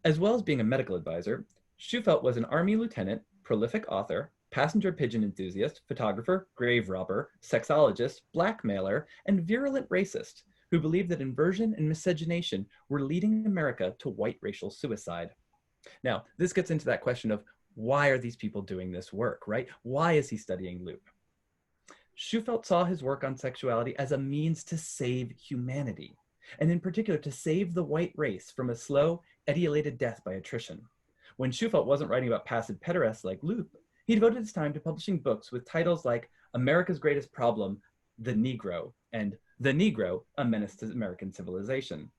As well as being a medical advisor, Schufelt was an Army lieutenant, prolific author, passenger pigeon enthusiast, photographer, grave robber, sexologist, blackmailer, and virulent racist who believed that inversion and miscegenation were leading America to white racial suicide. Now, this gets into that question of why are these people doing this work, right? Why is he studying Loop? Schufelt saw his work on sexuality as a means to save humanity, and in particular to save the white race from a slow, etiolated death by attrition. When Schufelt wasn't writing about passive pederasts like Loop, he devoted his time to publishing books with titles like America's Greatest Problem, The Negro, and The Negro, A Menace to American Civilization.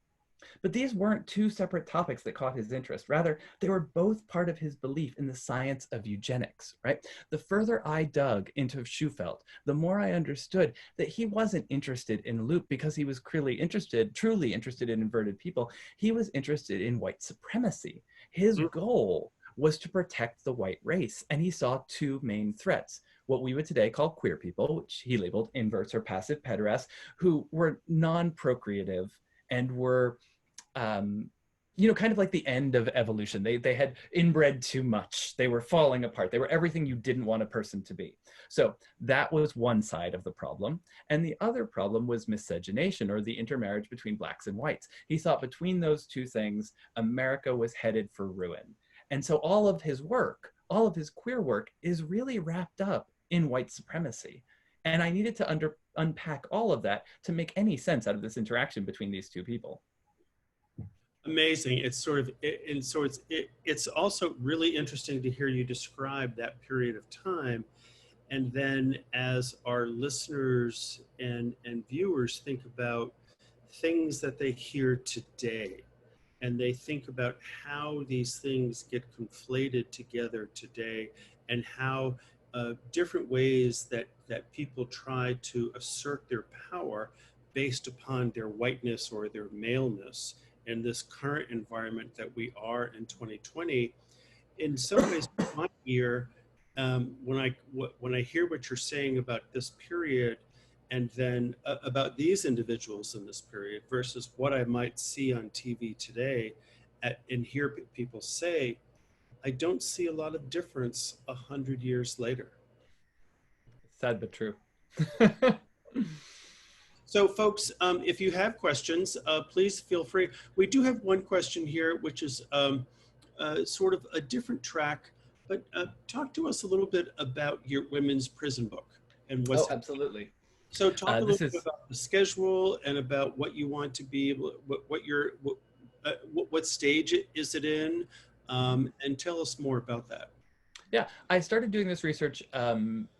But these weren't two separate topics that caught his interest. Rather, they were both part of his belief in the science of eugenics, right? The further I dug into Schufelt, the more I understood that he wasn't interested in Loop because he was truly interested in inverted people. He was interested in white supremacy. His goal was to protect the white race, and he saw two main threats: what we would today call queer people, which he labeled inverts or passive pederasts, who were non-procreative and were kind of like the end of evolution. They had inbred too much. They were falling apart. They were everything you didn't want a person to be. So that was one side of the problem. And the other problem was miscegenation, or the intermarriage between blacks and whites. He thought between those two things, America was headed for ruin. And so all of his work, all of his queer work, is really wrapped up in white supremacy. And I needed to unpack all of that to make any sense out of this interaction between these two people. Amazing. It's sort of, and so it's also really interesting to hear you describe that period of time. And then as our listeners and viewers think about things that they hear today, and they think about how these things get conflated together today, and how different ways that people try to assert their power based upon their whiteness or their maleness in this current environment that we are in 2020. In some ways, my ear, when I hear what you're saying about this period, and then about these individuals in this period versus what I might see on TV today, and hear people say, I don't see a lot of difference 100 years later. Sad but true. So folks, if you have questions, please feel free. We do have one question here, which is sort of a different track, but talk to us a little bit about your women's prison book and what's. Oh, absolutely. So talk a little bit about the schedule and about what you want to be able, what stage is it in, and tell us more about that. Yeah, I started doing this research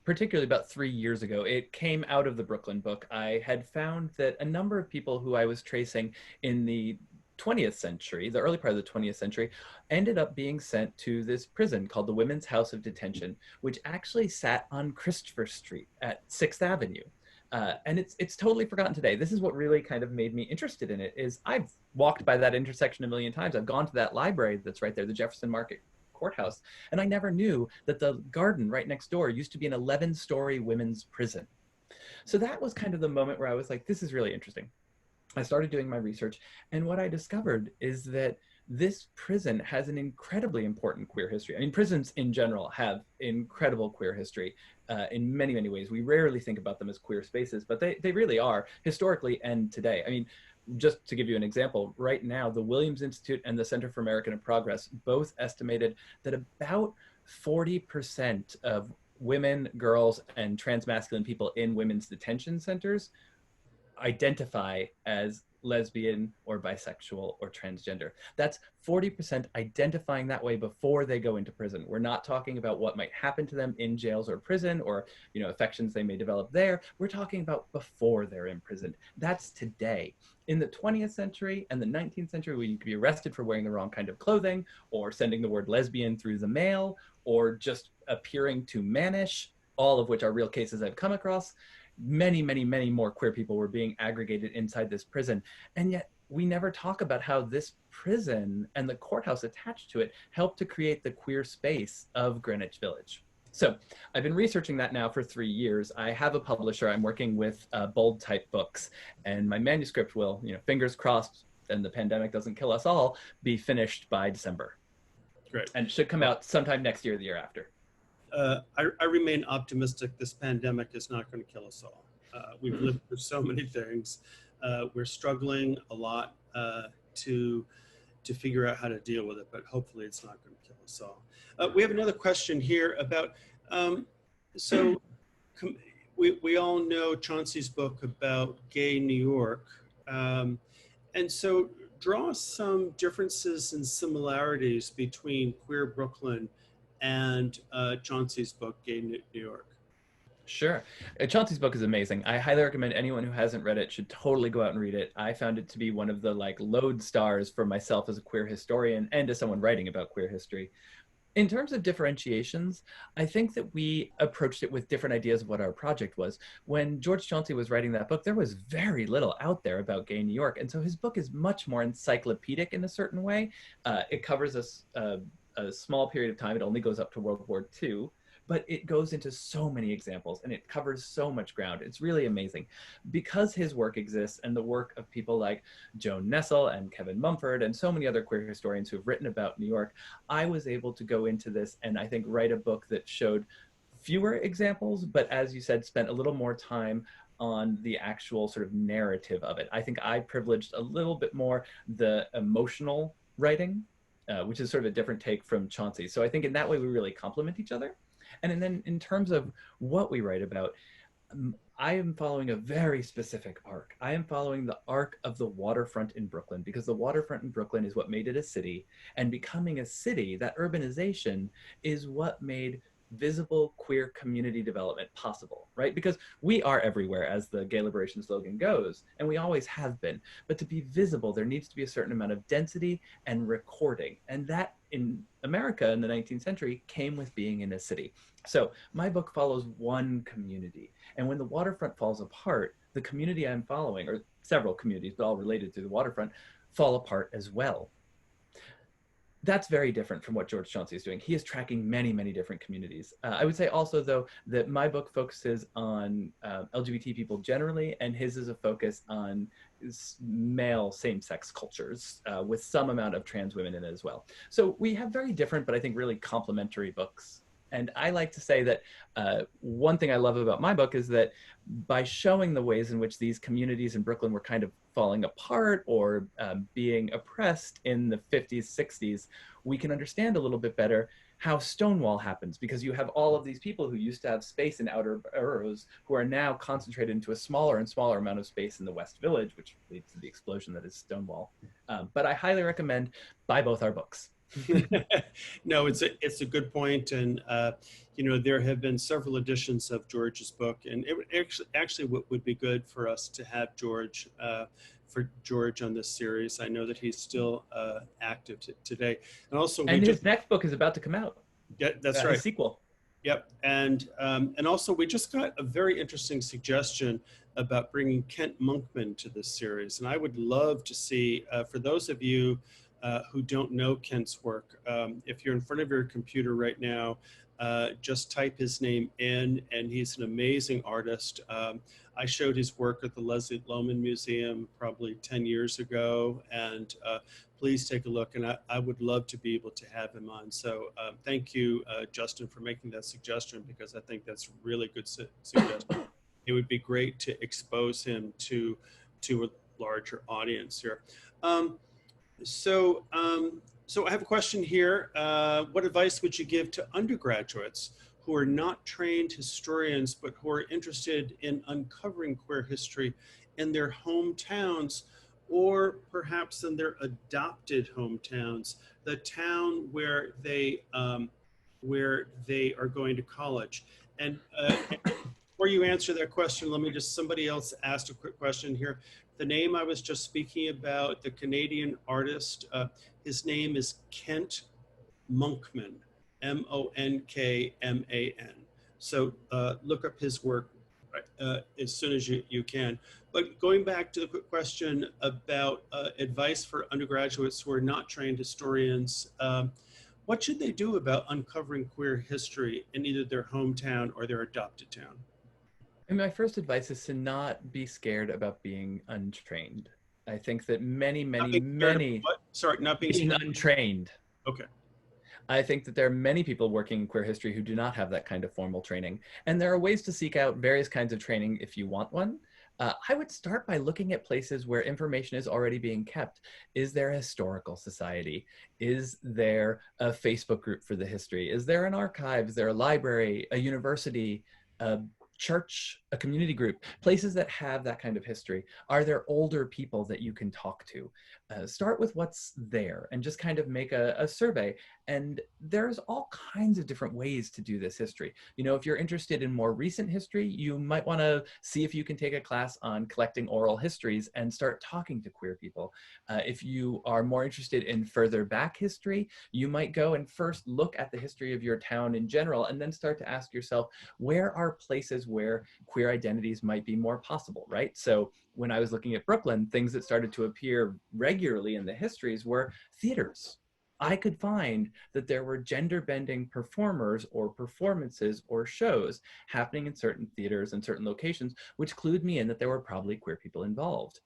particularly about 3 years ago. It came out of the Brooklyn book. I had found that a number of people who I was tracing in the 20th century, the early part of the 20th century, ended up being sent to this prison called the Women's House of Detention, which actually sat on Christopher Street at 6th Avenue. And it's totally forgotten today. This is what really kind of made me interested in it. Is I've walked by that intersection a million times. I've gone to that library that's right there, the Jefferson Market Courthouse, and I never knew that the garden right next door used to be an 11-story women's prison. So that was kind of the moment where I was like, this is really interesting. I started doing my research, and what I discovered is that this prison has an incredibly important queer history. I mean, prisons in general have incredible queer history in many, many ways. We rarely think about them as queer spaces, but they really are, historically and today. I mean, just to give you an example, right now, the Williams Institute and the Center for American Progress both estimated that about 40% of women, girls, and transmasculine people in women's detention centers identify as lesbian or bisexual or transgender. That's 40% identifying that way before they go into prison. We're not talking about what might happen to them in jails or prison, or affections they may develop there. We're talking about before they're imprisoned. That's today. In the 20th century and the 19th century, where you could be arrested for wearing the wrong kind of clothing, or sending the word lesbian through the mail, or just appearing too mannish, all of which are real cases I've come across. Many, many, many more queer people were being aggregated inside this prison. And yet we never talk about how this prison and the courthouse attached to it helped to create the queer space of Greenwich Village. So I've been researching that now for 3 years. I have a publisher. I'm working with Bold Type Books, and my manuscript will, fingers crossed, and the pandemic doesn't kill us all, be finished by December. Great. And it should come out sometime next year or the year after. I remain optimistic. This pandemic is not going to kill us all. We've lived through so many things. We're struggling a lot to figure out how to deal with it, but hopefully it's not going to kill us all. We have another question here about, we all know Chauncey's book about gay New York. And so draw some differences and similarities between queer Brooklyn and Chauncey's book, Gay New York. Sure. Chauncey's book is amazing. I highly recommend anyone who hasn't read it should totally go out and read it. I found it to be one of the like lodestars for myself as a queer historian and as someone writing about queer history. In terms of differentiations, I think that we approached it with different ideas of what our project was. When George Chauncey was writing that book, there was very little out there about gay New York. And so his book is much more encyclopedic in a certain way. It covers a small period of time. It only goes up to World War II, but it goes into so many examples and it covers so much ground. It's really amazing. Because his work exists and the work of people like Joan Nessel and Kevin Mumford and so many other queer historians who've written about New York, I was able to go into this and I think write a book that showed fewer examples, but as you said, spent a little more time on the actual sort of narrative of it. I think I privileged a little bit more the emotional writing, which is sort of a different take from Chauncey. So I think in that way we really complement each other. And then in terms of what we write about, I am following a very specific arc. I am following the arc of the waterfront in Brooklyn because the waterfront in Brooklyn is what made it a city. And becoming a city, that urbanization is what made visible queer community development possible, right? Because we are everywhere, as the gay liberation slogan goes, and we always have been. But to be visible, there needs to be a certain amount of density and recording. And that in America in the 19th century came with being in a city. So my book follows one community. And when the waterfront falls apart, the community I'm following, or several communities, but all related to the waterfront, fall apart as well. That's very different from what George Chauncey is doing. He is tracking many, many different communities. I would say also, though, that my book focuses on LGBT people generally, and his is a focus on male same-sex cultures with some amount of trans women in it as well. So we have very different, but I think really complementary books. And I like to say that one thing I love about my book is that by showing the ways in which these communities in Brooklyn were kind of falling apart or being oppressed in the 50s, 60s, we can understand a little bit better how Stonewall happens, because you have all of these people who used to have space in outer boroughs who are now concentrated into a smaller and smaller amount of space in the West Village, which leads to the explosion that is Stonewall. But I highly recommend buy both our books. No, it's a good point, and you know, there have been several editions of George's book, and it would actually what would be good for us to have George for George on this series. I know that he's still active today, and also his next book is about to come out. Yeah, that's right. His sequel. Yep, and also we just got a very interesting suggestion about bringing Kent Monkman to this series, and I would love to see for those of you who don't know Kent's work. If you're in front of your computer right now, just type his name in, and he's an amazing artist. I showed his work at the Leslie Lohman Museum probably 10 years ago, and please take a look, and I would love to be able to have him on. So thank you, Justin, for making that suggestion, because I think that's a really good suggestion. It would be great to expose him to a larger audience here. So I have a question here. What advice would you give to undergraduates who are not trained historians, but who are interested in uncovering queer history in their hometowns, or perhaps in their adopted hometowns, the town where they are going to college? And before you answer that question, let me just, somebody else asked a quick question here. The name I was just speaking about, the Canadian artist, his name is Kent Monkman, Monkman. So look up his work as soon as you can. But going back to the quick question about advice for undergraduates who are not trained historians, what should they do about uncovering queer history in either their hometown or their adopted town? And my first advice is to not be scared about being untrained. I think that many Sorry, not being scared. Untrained. Okay. I think that there are many people working in queer history who do not have that kind of formal training. And there are ways to seek out various kinds of training if you want one. I would start by looking at places where information is already being kept. Is there a historical society? Is there a Facebook group for the history? Is there an archive? Is there a library, a university, a church, a community group, places that have that kind of history? Are there older people that you can talk to? start with what's there and just kind of make a survey. And there's all kinds of different ways to do this history. You know, if you're interested in more recent history, you might want to see if you can take a class on collecting oral histories and start talking to queer people. If you are more interested in further back history, you might go and first look at the history of your town in general, and then start to ask yourself, where are places where queer identities might be more possible, right? So when I was looking at Brooklyn, things that started to appear regularly in the histories were theaters. I could find that there were gender-bending performers or performances or shows happening in certain theaters and certain locations, which clued me in that there were probably queer people involved.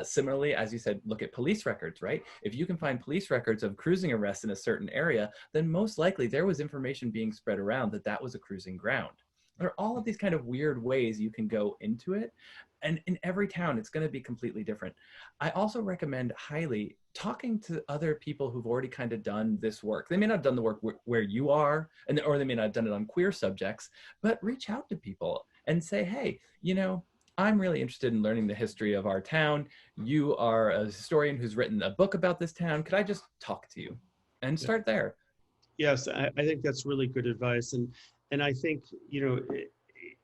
Similarly, as you said, look at police records, right? If you can find police records of cruising arrests in a certain area, then most likely there was information being spread around that that was a cruising ground. There are all of these kind of weird ways you can go into it. And in every town, it's going to be completely different. I also recommend highly talking to other people who've already kind of done this work. They may not have done the work where you are, or they may not have done it on queer subjects, but reach out to people and say, hey, you know, I'm really interested in learning the history of our town. You are a historian who's written a book about this town. Could I just talk to you? And start there. Yes, I think that's really good advice. And I think, you know,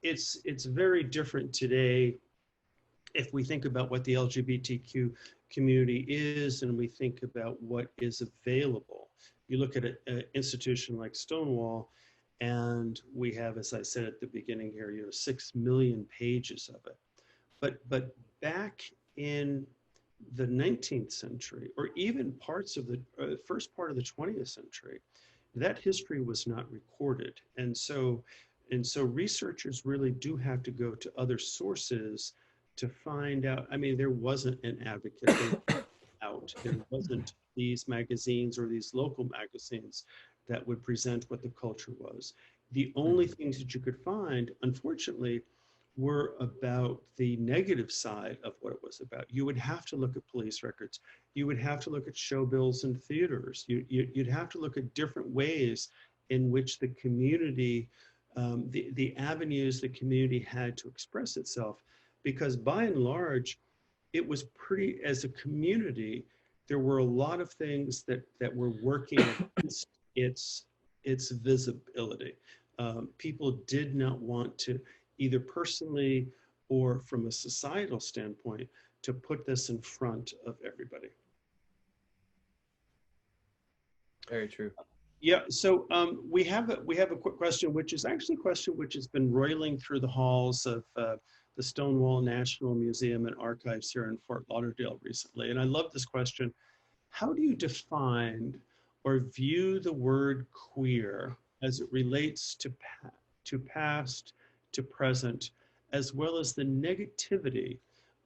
it's very different today if we think about what the LGBTQ community is and we think about what is available. You look at an institution like Stonewall, and we have, as I said at the beginning here, you know, 6 million pages of it. But back in the 19th century, or even parts of the first part of the 20th century, that history was not recorded. And so researchers really do have to go to other sources to find out. I mean, there wasn't an advocate out. There wasn't these magazines or these local magazines that would present what the culture was. The only things that you could find, unfortunately, were about the negative side of what it was about. You would have to look at police records. You would have to look at show bills in theaters. You'd have to look at different ways in which the community, the avenues the community had to express itself. Because by and large, it was pretty, as a community, there were a lot of things that were working against its visibility. People did not want to, either personally or from a societal standpoint, to put this in front of everybody. Very true. Yeah, so we have a quick question, which is actually a question which has been roiling through the halls of the Stonewall National Museum and Archives here in Fort Lauderdale recently. And I love this question. How do you define or view the word queer as it relates to past, to present, as well as the negativity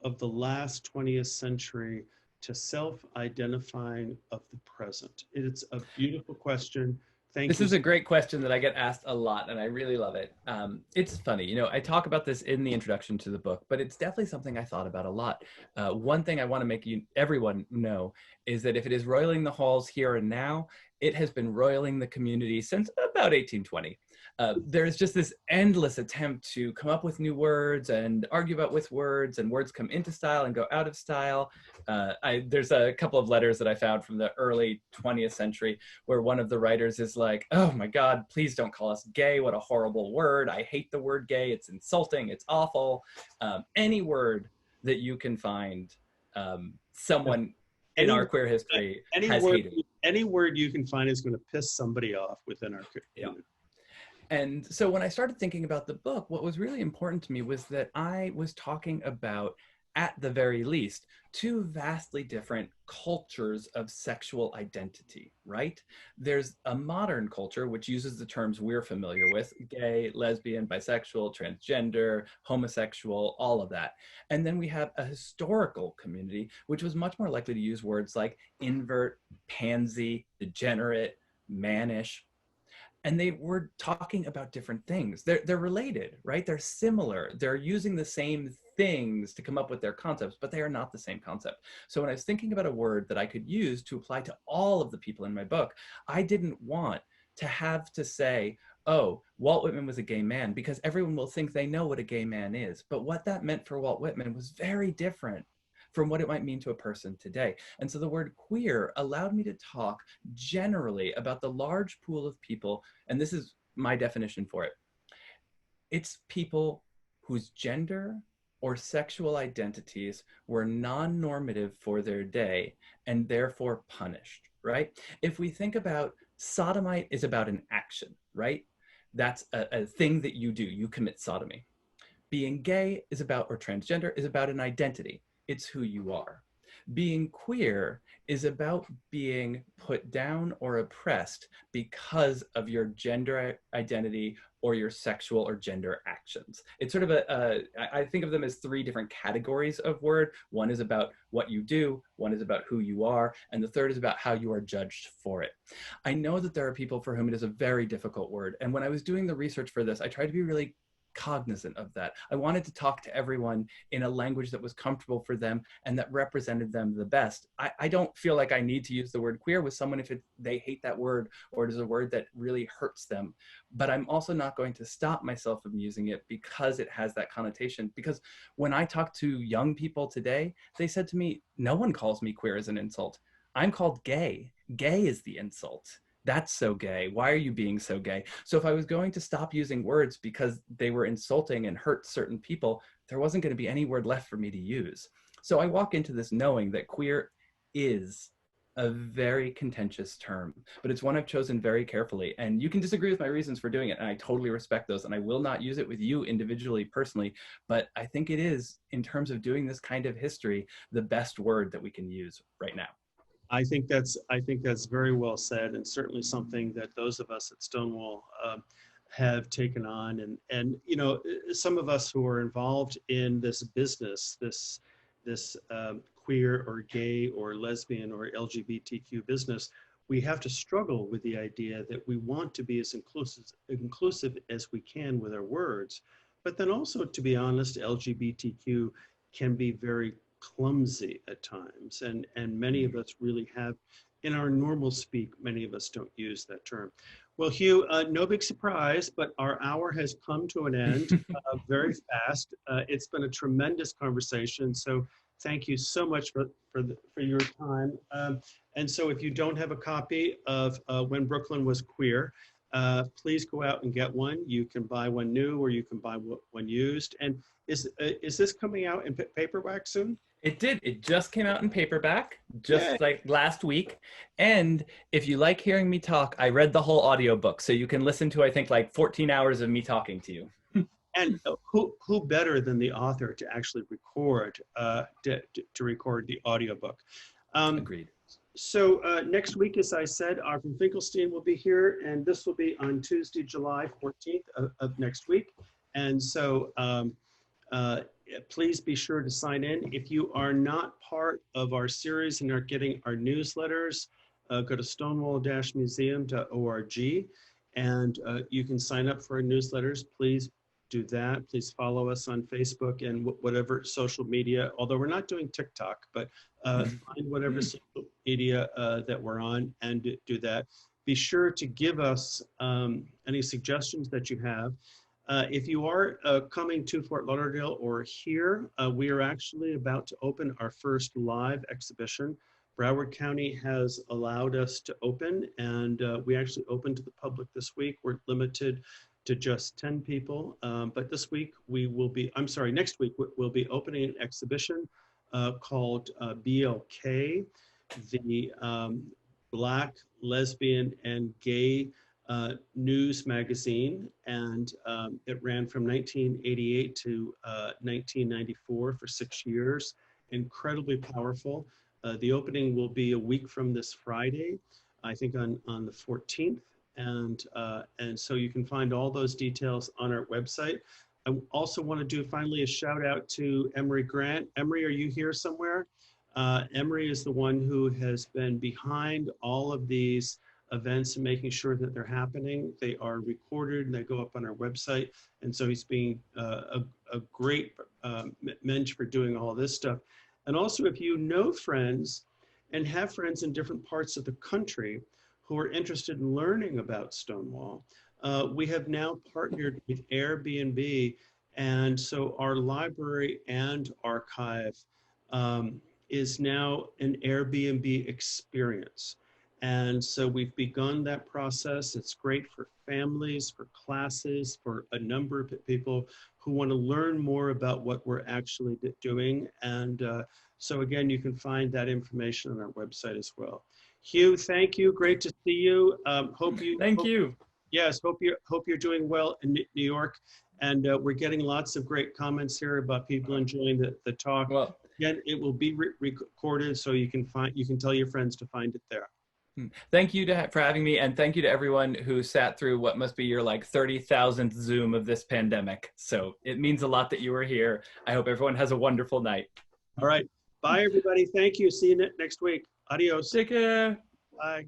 of the last 20th century to self-identifying of the present? It's a beautiful question. Thank you. This is a great question that I get asked a lot, and I really love it. It's funny, you know, I talk about this in the introduction to the book, but it's definitely something I thought about a lot. One thing I want to make everyone know is that if it is roiling the halls here and now, it has been roiling the community since about 1820. There's just this endless attempt to come up with new words and argue about with words, and words come into style and go out of style. There's a couple of letters that I found from the early 20th century where one of the writers is like, oh my God, please don't call us gay. What a horrible word. I hate the word gay. It's insulting. It's awful. Any word that you can find, someone in our queer history has hated. Any word you can find is going to piss somebody off within our community. Yeah. And so when I started thinking about the book, what was really important to me was that I was talking about, at the very least, two vastly different cultures of sexual identity, right? There's a modern culture, which uses the terms we're familiar with: gay, lesbian, bisexual, transgender, homosexual, all of that. And then we have a historical community, which was much more likely to use words like invert, pansy, degenerate, mannish. And they were talking about different things. They're related, right? They're similar. They're using the same things to come up with their concepts, but they are not the same concept. So when I was thinking about a word that I could use to apply to all of the people in my book, I didn't want to have to say, oh, Walt Whitman was a gay man, because everyone will think they know what a gay man is. But what that meant for Walt Whitman was very different from what it might mean to a person today. And so the word queer allowed me to talk generally about the large pool of people, and this is my definition for it. It's people whose gender or sexual identities were non-normative for their day and therefore punished, right? If we think about sodomite is about an action, right? That's a thing that you do, you commit sodomy. Being gay is about, or transgender is about an identity. It's who you are. Being queer is about being put down or oppressed because of your gender identity or your sexual or gender actions. It's sort of I think of them as three different categories of word. One is about what you do, one is about who you are, and the third is about how you are judged for it. I know that there are people for whom it is a very difficult word. And when I was doing the research for this, I tried to be really cognizant of that. I wanted to talk to everyone in a language that was comfortable for them and that represented them the best. I don't feel like I need to use the word queer with someone if they hate that word or it is a word that really hurts them. But I'm also not going to stop myself from using it because it has that connotation. Because when I talk to young people today, they said to me, no one calls me queer as an insult. I'm called gay. Gay is the insult. That's so gay. Why are you being so gay? So if I was going to stop using words because they were insulting and hurt certain people, there wasn't going to be any word left for me to use. So I walk into this knowing that queer is a very contentious term, but it's one I've chosen very carefully. And you can disagree with my reasons for doing it, and I totally respect those. And I will not use it with you individually, personally, but I think it is, in terms of doing this kind of history, the best word that we can use right now. I think that's very well said, and certainly something that those of us at Stonewall have taken on, and you know, some of us who are involved in this business, this queer or gay or lesbian or LGBTQ business, we have to struggle with the idea that we want to be as inclusive as we can with our words, but then also, to be honest, LGBTQ can be very clumsy at times, and many of us really have, in our normal speak, many of us don't use that term. Well, Hugh, no big surprise, but our hour has come to an end very fast. It's been a tremendous conversation, so thank you so much for your time. And so if you don't have a copy of When Brooklyn Was Queer, please go out and get one. You can buy one new or you can buy one used. And is this coming out in paperback soon? It did. It just came out in paperback, just Yay. like last week. And if you like hearing me talk, I read the whole audiobook. So you can listen to, I think, like 14 hours of me talking to you. And who better than the author to actually record, to record the audiobook? Agreed. So next week, as I said, Arvin Finkelstein will be here, and this will be on Tuesday, July 14th of next week. And so please be sure to sign in. If you are not part of our series and are getting our newsletters, go to stonewall-museum.org and you can sign up for our newsletters. Please do that. Please follow us on Facebook and whatever social media, although we're not doing TikTok, but find whatever social media that we're on and do that. Be sure to give us any suggestions that you have. If you are coming to Fort Lauderdale or here, we are actually about to open our first live exhibition. Broward County has allowed us to open, and we actually opened to the public this week. We're limited to just 10 people, but this week we will be, I'm sorry, next week we'll be opening an exhibition called BLK, the Black, Lesbian, and Gay news magazine, and it ran from 1988 to 1994 for 6 years. Incredibly powerful. The opening will be a week from this Friday, I think on the 14th, and so you can find all those details on our website. I also want to do finally a shout out to Emery Grant. Emery, are you here somewhere? Emery is the one who has been behind all of these events and making sure that they're happening. They are recorded and they go up on our website. And so he's being a great mensch for doing all this stuff. And also, if you know friends and have friends in different parts of the country who are interested in learning about Stonewall, we have now partnered with Airbnb. And so our library and archive is now an Airbnb experience. And so we've begun that process. It's great for families, for classes, for a number of people who want to learn more about what we're actually doing. And so again, you can find that information on our website as well. Hugh, thank you. Great to see you. Thank you. Yes, hope you're doing well in New York. And we're getting lots of great comments here about people enjoying the talk. Well, again, it will be recorded, so you can tell your friends to find it there. thank you for having me, and thank you to everyone who sat through what must be your like 30,000th Zoom of this pandemic. So it means a lot that you were here. I hope everyone has a wonderful night. All right. Bye, everybody. Thank you. See you next week. Adios. Take care. Bye.